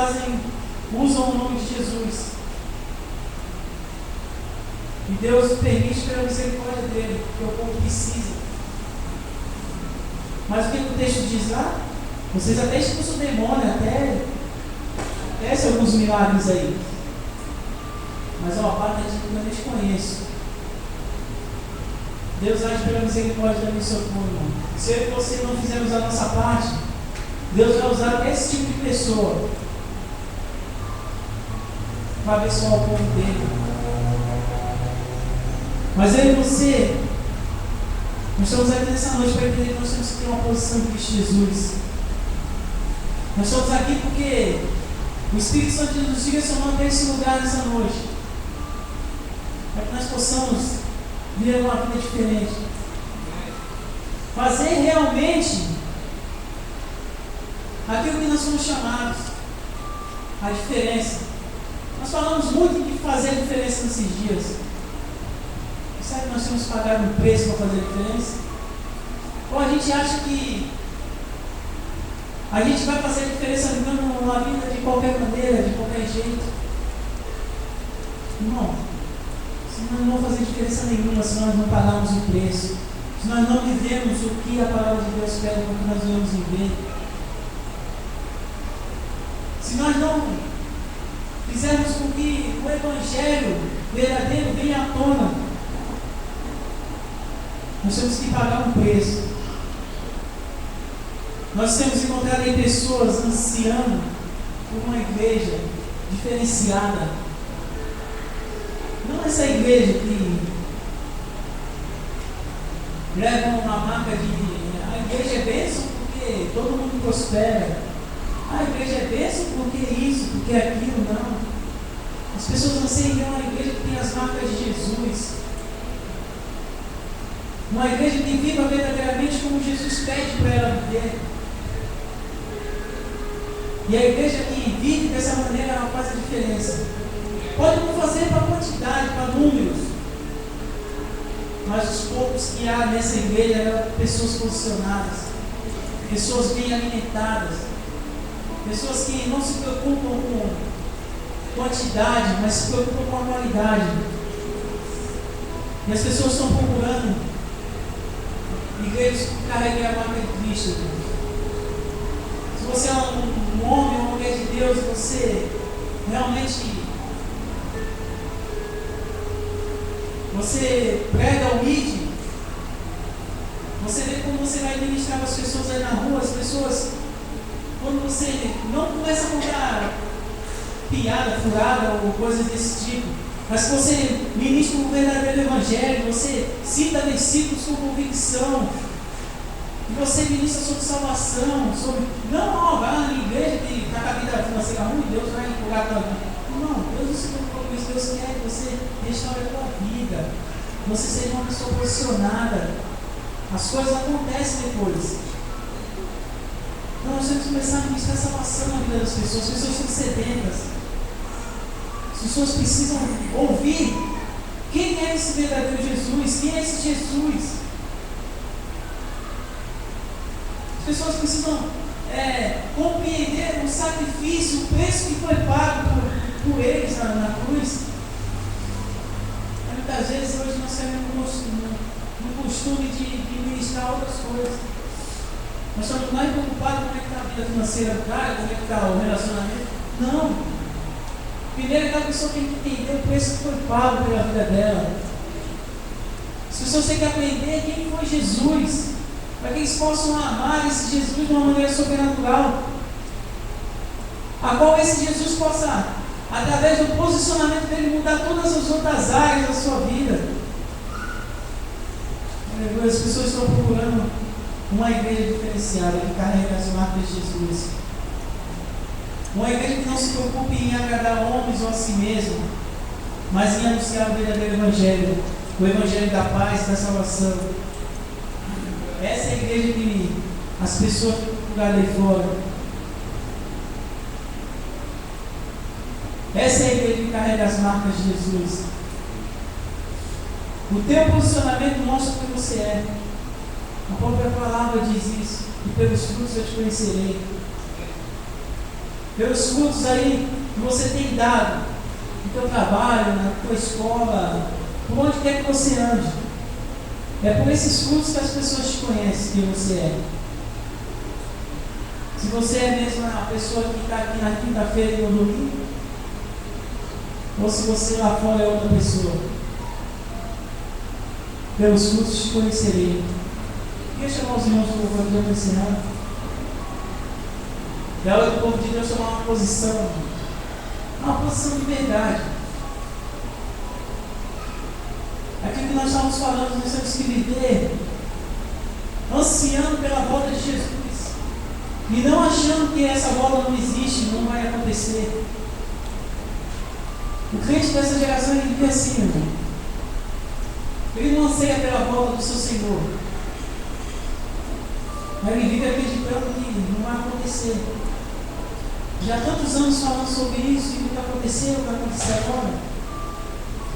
usam o nome de Jesus. E Deus permite pela misericórdia dele, que o povo precisa. Mas o que o texto diz lá? Vocês até expulsam o demônio, até são alguns milagres aí. Mas a parte de que eu nem te conheço. Deus age pela misericórdia da minha socorro, irmão. Se eu e você não fizermos a nossa parte, Deus vai usar esse tipo de pessoa para abençoar o povo dele. Mas eu e você, nós estamos aqui nessa noite para entender que nós temos que ter uma posição de Cristo Jesus. Nós estamos aqui porque o Espírito Santo nos direcionou para esse lugar nessa noite, para que nós possamos viver uma vida diferente, fazer realmente aquilo que nós somos chamados, a diferença. Nós falamos muito de fazer a diferença nesses dias. Será que nós temos que pagar um preço para fazer a diferença? Ou a gente acha que a gente vai fazer a diferença vivendo uma vida de qualquer maneira, de qualquer jeito? Irmão, se nós não vamos fazer diferença nenhuma, se nós não pagarmos o preço, se nós não vivemos o que a palavra de Deus pede para que nós venhamos viver, se nós não fizermos com que o Evangelho verdadeiro venha à tona, nós temos que pagar um preço. Nós temos encontrado aí pessoas ansiando por uma igreja diferenciada. Não essa igreja que leva uma marca de a igreja é bênção porque todo mundo prospera. A igreja é bênção porque isso, porque aquilo, não. As pessoas anseiam uma igreja que tem as marcas de Jesus. Uma igreja que viva verdadeiramente como Jesus pede para ela viver. E a igreja que vive dessa maneira, ela faz a diferença. Pode não fazer para quantidade, para números, mas os poucos que há nessa igreja eram pessoas posicionadas, pessoas bem alimentadas, pessoas que não se preocupam com quantidade, mas se preocupam com a qualidade. E as pessoas estão procurando igrejas que carreguem a marca de Cristo. Se você é um homem ou uma mulher de Deus, você realmente você prega o ID, você vê como você vai ministrar as pessoas aí na rua, as pessoas, quando você não começa a contar piada, furada ou coisas desse tipo, mas que você ministra o verdadeiro evangelho, você cita versículos com convicção, e você ministra sobre salvação, sobre não vai na igreja que está com a vida financeira ruim, Deus vai empurrar a tua vida. Não, Deus não se preocupa com isso. Deus quer que você restaure a tua vida, você seja uma pessoa posicionada. As coisas acontecem depois. Então nós temos que começar a ministrar salvação na vida das pessoas. As pessoas estão sedentas. As pessoas precisam ouvir quem é esse verdadeiro Jesus, quem é esse Jesus. As pessoas precisam compreender o sacrifício, o preço que foi pago por eles na cruz. Muitas vezes hoje nós temos no costume de ministrar outras coisas. Nós estamos mais preocupados com como é que está a vida financeira do cara, como é que está o relacionamento. Não. Primeiro aquela pessoa tem que entender o preço que foi pago pela vida dela. As pessoas têm que aprender quem foi Jesus, para que eles possam amar esse Jesus de uma maneira sobrenatural, a qual esse Jesus possa, através do posicionamento dele, mudar todas as outras áreas da sua vida. As pessoas estão procurando uma igreja diferenciada, que carrega as marcas de Jesus, uma igreja que não se preocupe em agradar homens ou a si mesmo, mas em anunciar o verdadeiro evangelho, o evangelho da paz, da salvação. Essa é a igreja que as pessoas procuraram aí fora. Essa é a igreja que carrega as marcas de Jesus. O teu posicionamento mostra quem você é. A própria palavra diz isso. E pelos frutos eu te conhecerei. Pelos frutos aí que você tem dado no teu trabalho, na tua escola, por onde quer que você ande. É por esses frutos que as pessoas te conhecem quem você é. Se você é mesmo a pessoa que está aqui na quinta-feira e no domingo, ou se você lá fora é outra pessoa. Pelos frutos te conhecerei. Queria chamar os irmãos do louvor de Deus esse ano. É hora do povo de Deus tomar uma posição de verdade. Aquilo que nós estamos falando, nós temos que viver ansiando pela volta de Jesus e não achando que essa volta não existe, não vai acontecer. O crente dessa geração, ele vive assim, irmão. Ele não anseia pela volta do seu Senhor, mas ele vive acreditando que não vai acontecer. Já há tantos anos falando sobre isso, e nunca aconteceu, vai acontecer agora.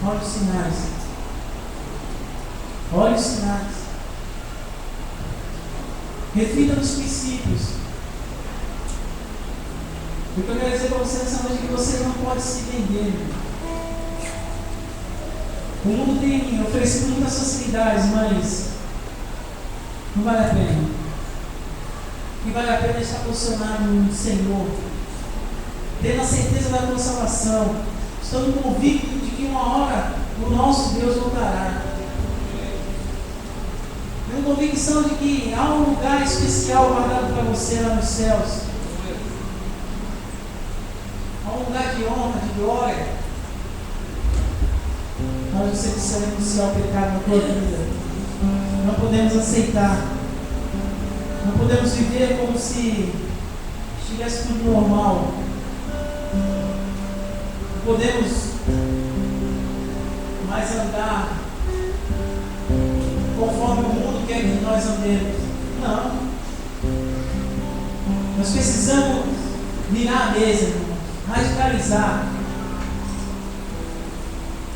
Olha os sinais. Olha os sinais. Reflita nos princípios. O que eu quero dizer para você nessa noite é que você não pode se vender. O mundo tem oferecido muitas facilidades, mas não vale a pena. E vale a pena estar posicionado no Senhor, tendo a certeza da tua salvação, estando convicto de que uma hora o nosso Deus voltará. Tendo convicção de que há um lugar especial guardado para você lá nos céus. Há um lugar de honra, de glória. Mas você precisa renunciar o pecado na tua vida. Não podemos aceitar. Não podemos viver como se estivesse tudo normal. Não podemos mais andar conforme o mundo quer que nós andemos. Não. Nós precisamos virar a mesa, radicalizar.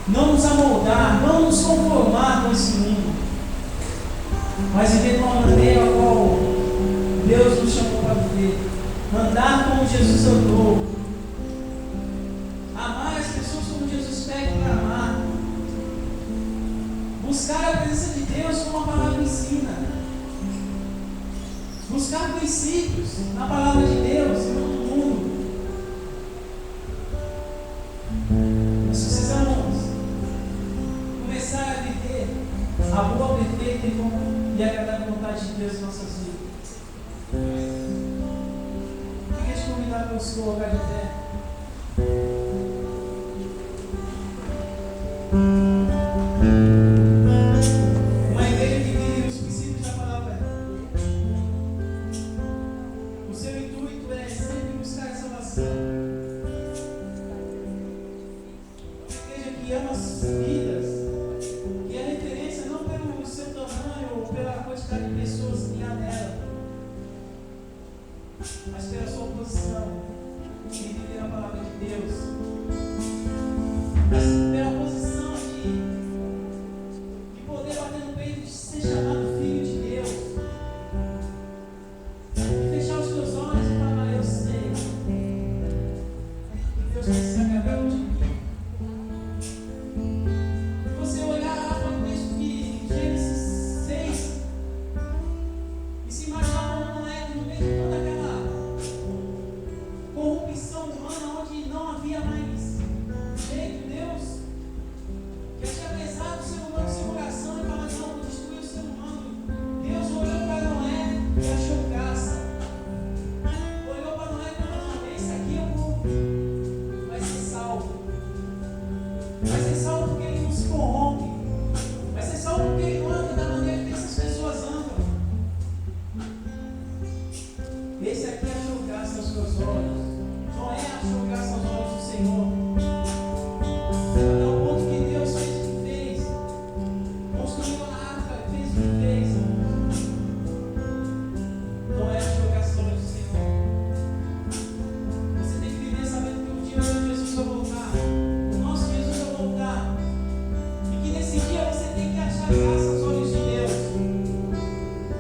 Não nos amoldar, não nos conformar com esse mundo. mas viver de uma maneira a qual Deus nos chamou para viver. Andar como Jesus andou. Amar as pessoas como Jesus pede para amar. Buscar a presença de Deus como a palavra ensina. Buscar princípios na palavra de Deus e não no mundo. Nós precisamos começar a viver a boa, perfeita e agradável vontade de Deus em nossas vidas. Queria te convidar para se colocar de pé. Uma igreja que vive os princípios da palavra. O seu intuito é sempre buscar a salvação. Uma igreja que ama as vidas, que é referência não pelo seu tamanho ou pela quantidade de pessoas que há nela, mas pela sua posição em viver a palavra de Deus, mas pela posição de poder bater no peito de ser chamado filho de Deus, de fechar os teus olhos e falar: eu sei que Deus vai se agradar de mim. Você olhar lá para o texto de Gênesis 6 e se imaginar como Noé no meio de toda aquela corrupção humana, onde não havia mais jeito. Deus que tinha pesado o ser humano sem coração e falado: não, vou destruir o ser humano. Deus olhou para Noé e achou graça. Olhou para Noé e falou: não, esse aqui eu vou, vai ser salvo. Vai ser salvo porque ele não se corrompe. Vai ser salvo porque ele não anda da maneira que essas pessoas andam. Esse aqui achou graça aos seus olhos. Noé achou graça aos olhos do Senhor. Até o ponto que Deus fez o que fez. Construiu a arca, fez o que fez. Noé achou graça aos olhos do Senhor. Você tem que viver sabendo que um dia Jesus vai voltar. O nosso Jesus vai voltar. E que nesse dia você tem que achar graça aos olhos de Deus.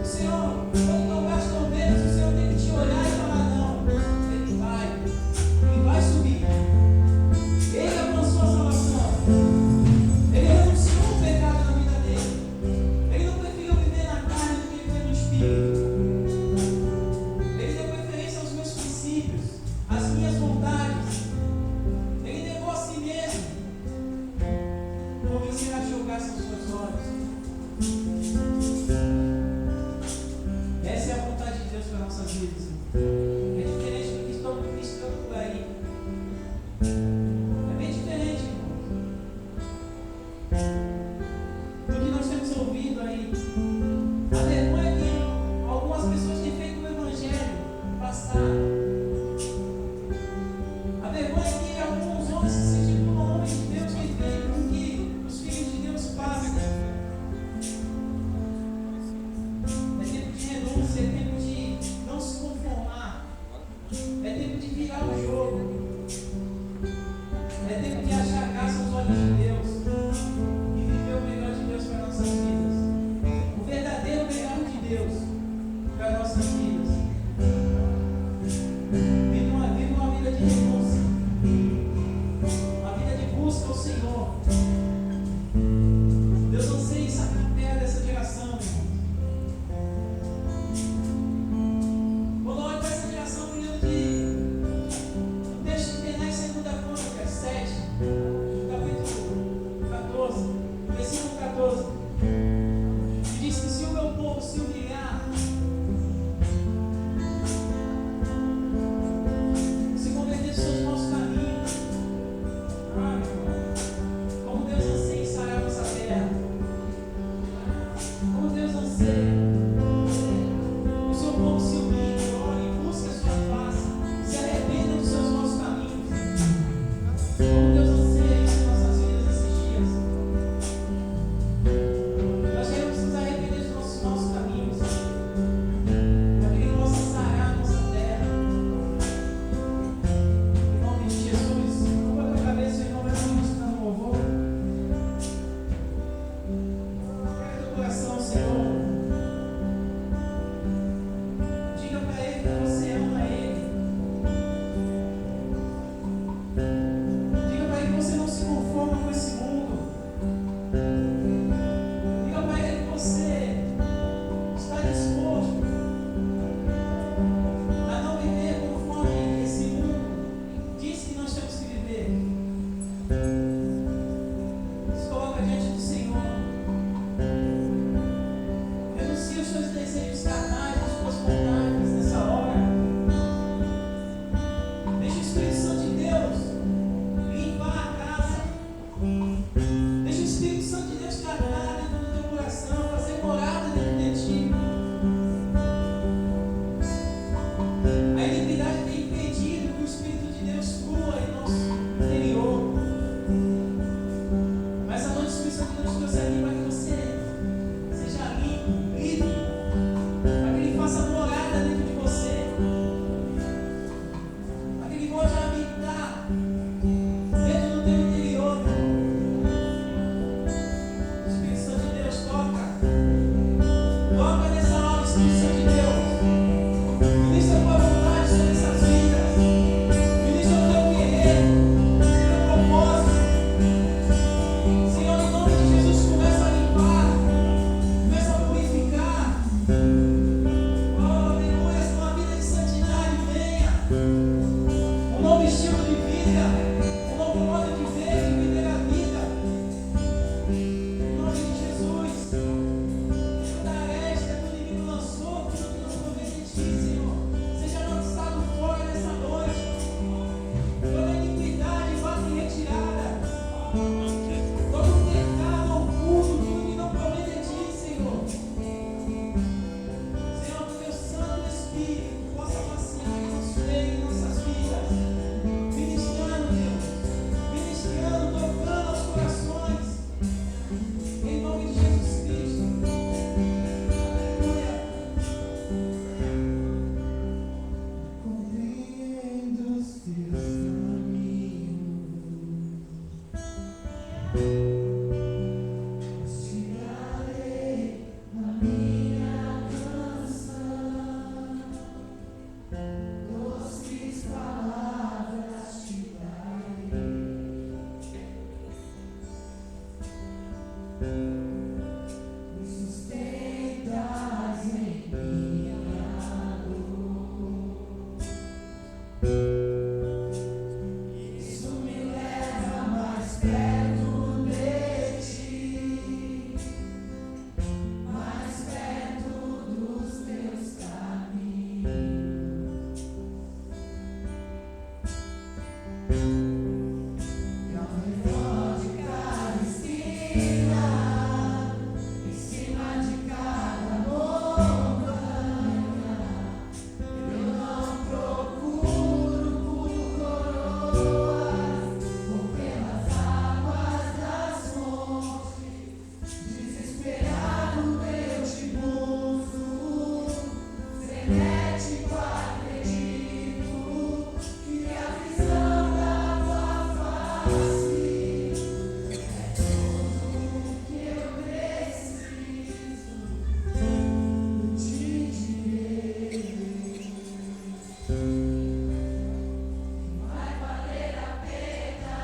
O Senhor, quando tocar os trombetas, o Senhor tem que te olhar e falar: não, ele vai subir. Ele alcançou a salvação. Ele renunciou o pecado na vida dele. Ele não preferiu viver na carne do que viver no espírito. Ele deu preferência aos meus princípios, às minhas vontades. Ele negou a si mesmo. Porque você achou graça aos seus olhos. Essa é a vontade de Deus para nossas vidas. É diferente do que estou ministrando por aí. É bem diferente, irmão, do que nós temos ouvido aí. A vergonha é que algumas pessoas têm feito o evangelho passar. A vergonha é que alguns homens se sentem como homens de Deus têm feito com que os filhos de Deus passem. É tempo de renúncia, é tempo de não se conformar. É tempo de virar o jogo. É tempo de achar graça aos olhos de Deus e viver o melhor de Deus para nossas vidas. O verdadeiro melhor de Deus para nossas vidas. Vive uma vida de renúncia, uma vida de busca ao Senhor. Deus anseia estar perto dessa geração, irmão. Quando eu olho para essa geração, eu lembro de texto que tem lá em 2 Crônicas 7, capítulo 14, versículo 14, que diz que se o meu povo se humilhar, se converter dos seus maus caminhos, meu irmão, como Deus anseia em sarar a nossa terra, como Deus anseia. O seu povo se humilhe, ore, busque a sua face, se arrependa dos seus maus caminhos. Como Deus anseia isso em nossas vidas nesses dias. Nós queremos nos arrepender dos nossos maus caminhos, para que Ele possa sarar a nossa terra. Em nome de Jesus, curva a tua cabeça, irmão, vai se mostrando no louvor. Prega teu coração, Senhor. sangue para que você seja limpo, livre, para que Ele faça morada dentro de você, para que Ele volte a habitar dentro do teu interior. Espírito Santo de Deus, toca nessa hora, Espírito Santo de Deus, ministra a tua vontade sobre essas vidas, ministra o teu querer, o teu propósito. Senhor, em nome de Jesus, começa a limpar, começa a purificar. Oh, aleluia, uma vida de santidade venha, um novo estilo de vida, um novo modo de ver, de viver a vida. Em nome de Jesus, toda aresta que o inimigo lançou, tudo que não provém de ti, Senhor, seja lançado fora nessa noite. Toda iniquidade vá em retirada. Todo pecado oculto, tudo que não provém de ti, Senhor. Senhor, que o teu Santo Espírito possa passear em nosso meio, em nossas vidas, ministrando, Deus, ministrando, tocando aos corações, em nome de Jesus Cristo. Aleluia. Compreendo os teus caminhos. Tirarei a minha canção, doces palavras te darei. Me sustentas em minha dor. Isso me leva mais perto de ti, mais perto dos teus caminhos. E ao redor de cada esquina, em cima de cada montanha, eu não procuro por coroas ou pelas águas das fontes. Desesperado eu te busco, frenético acredito que a visão da tua face é tudo que eu preciso. Eu te direi, vai valer a pena,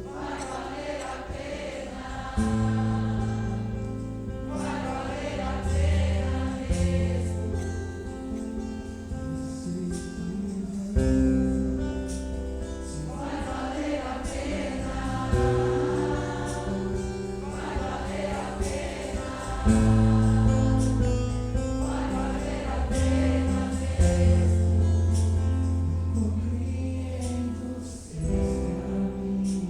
vai valer a pena, vai valer a pena mesmo. Vai valer a pena, vai valer a pena, vai valer a pena mesmo. Compreendo os teus caminhos.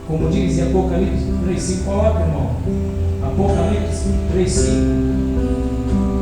Como diz em Apocalipse 3,5, coloca, irmão. Apocalipse 3,5.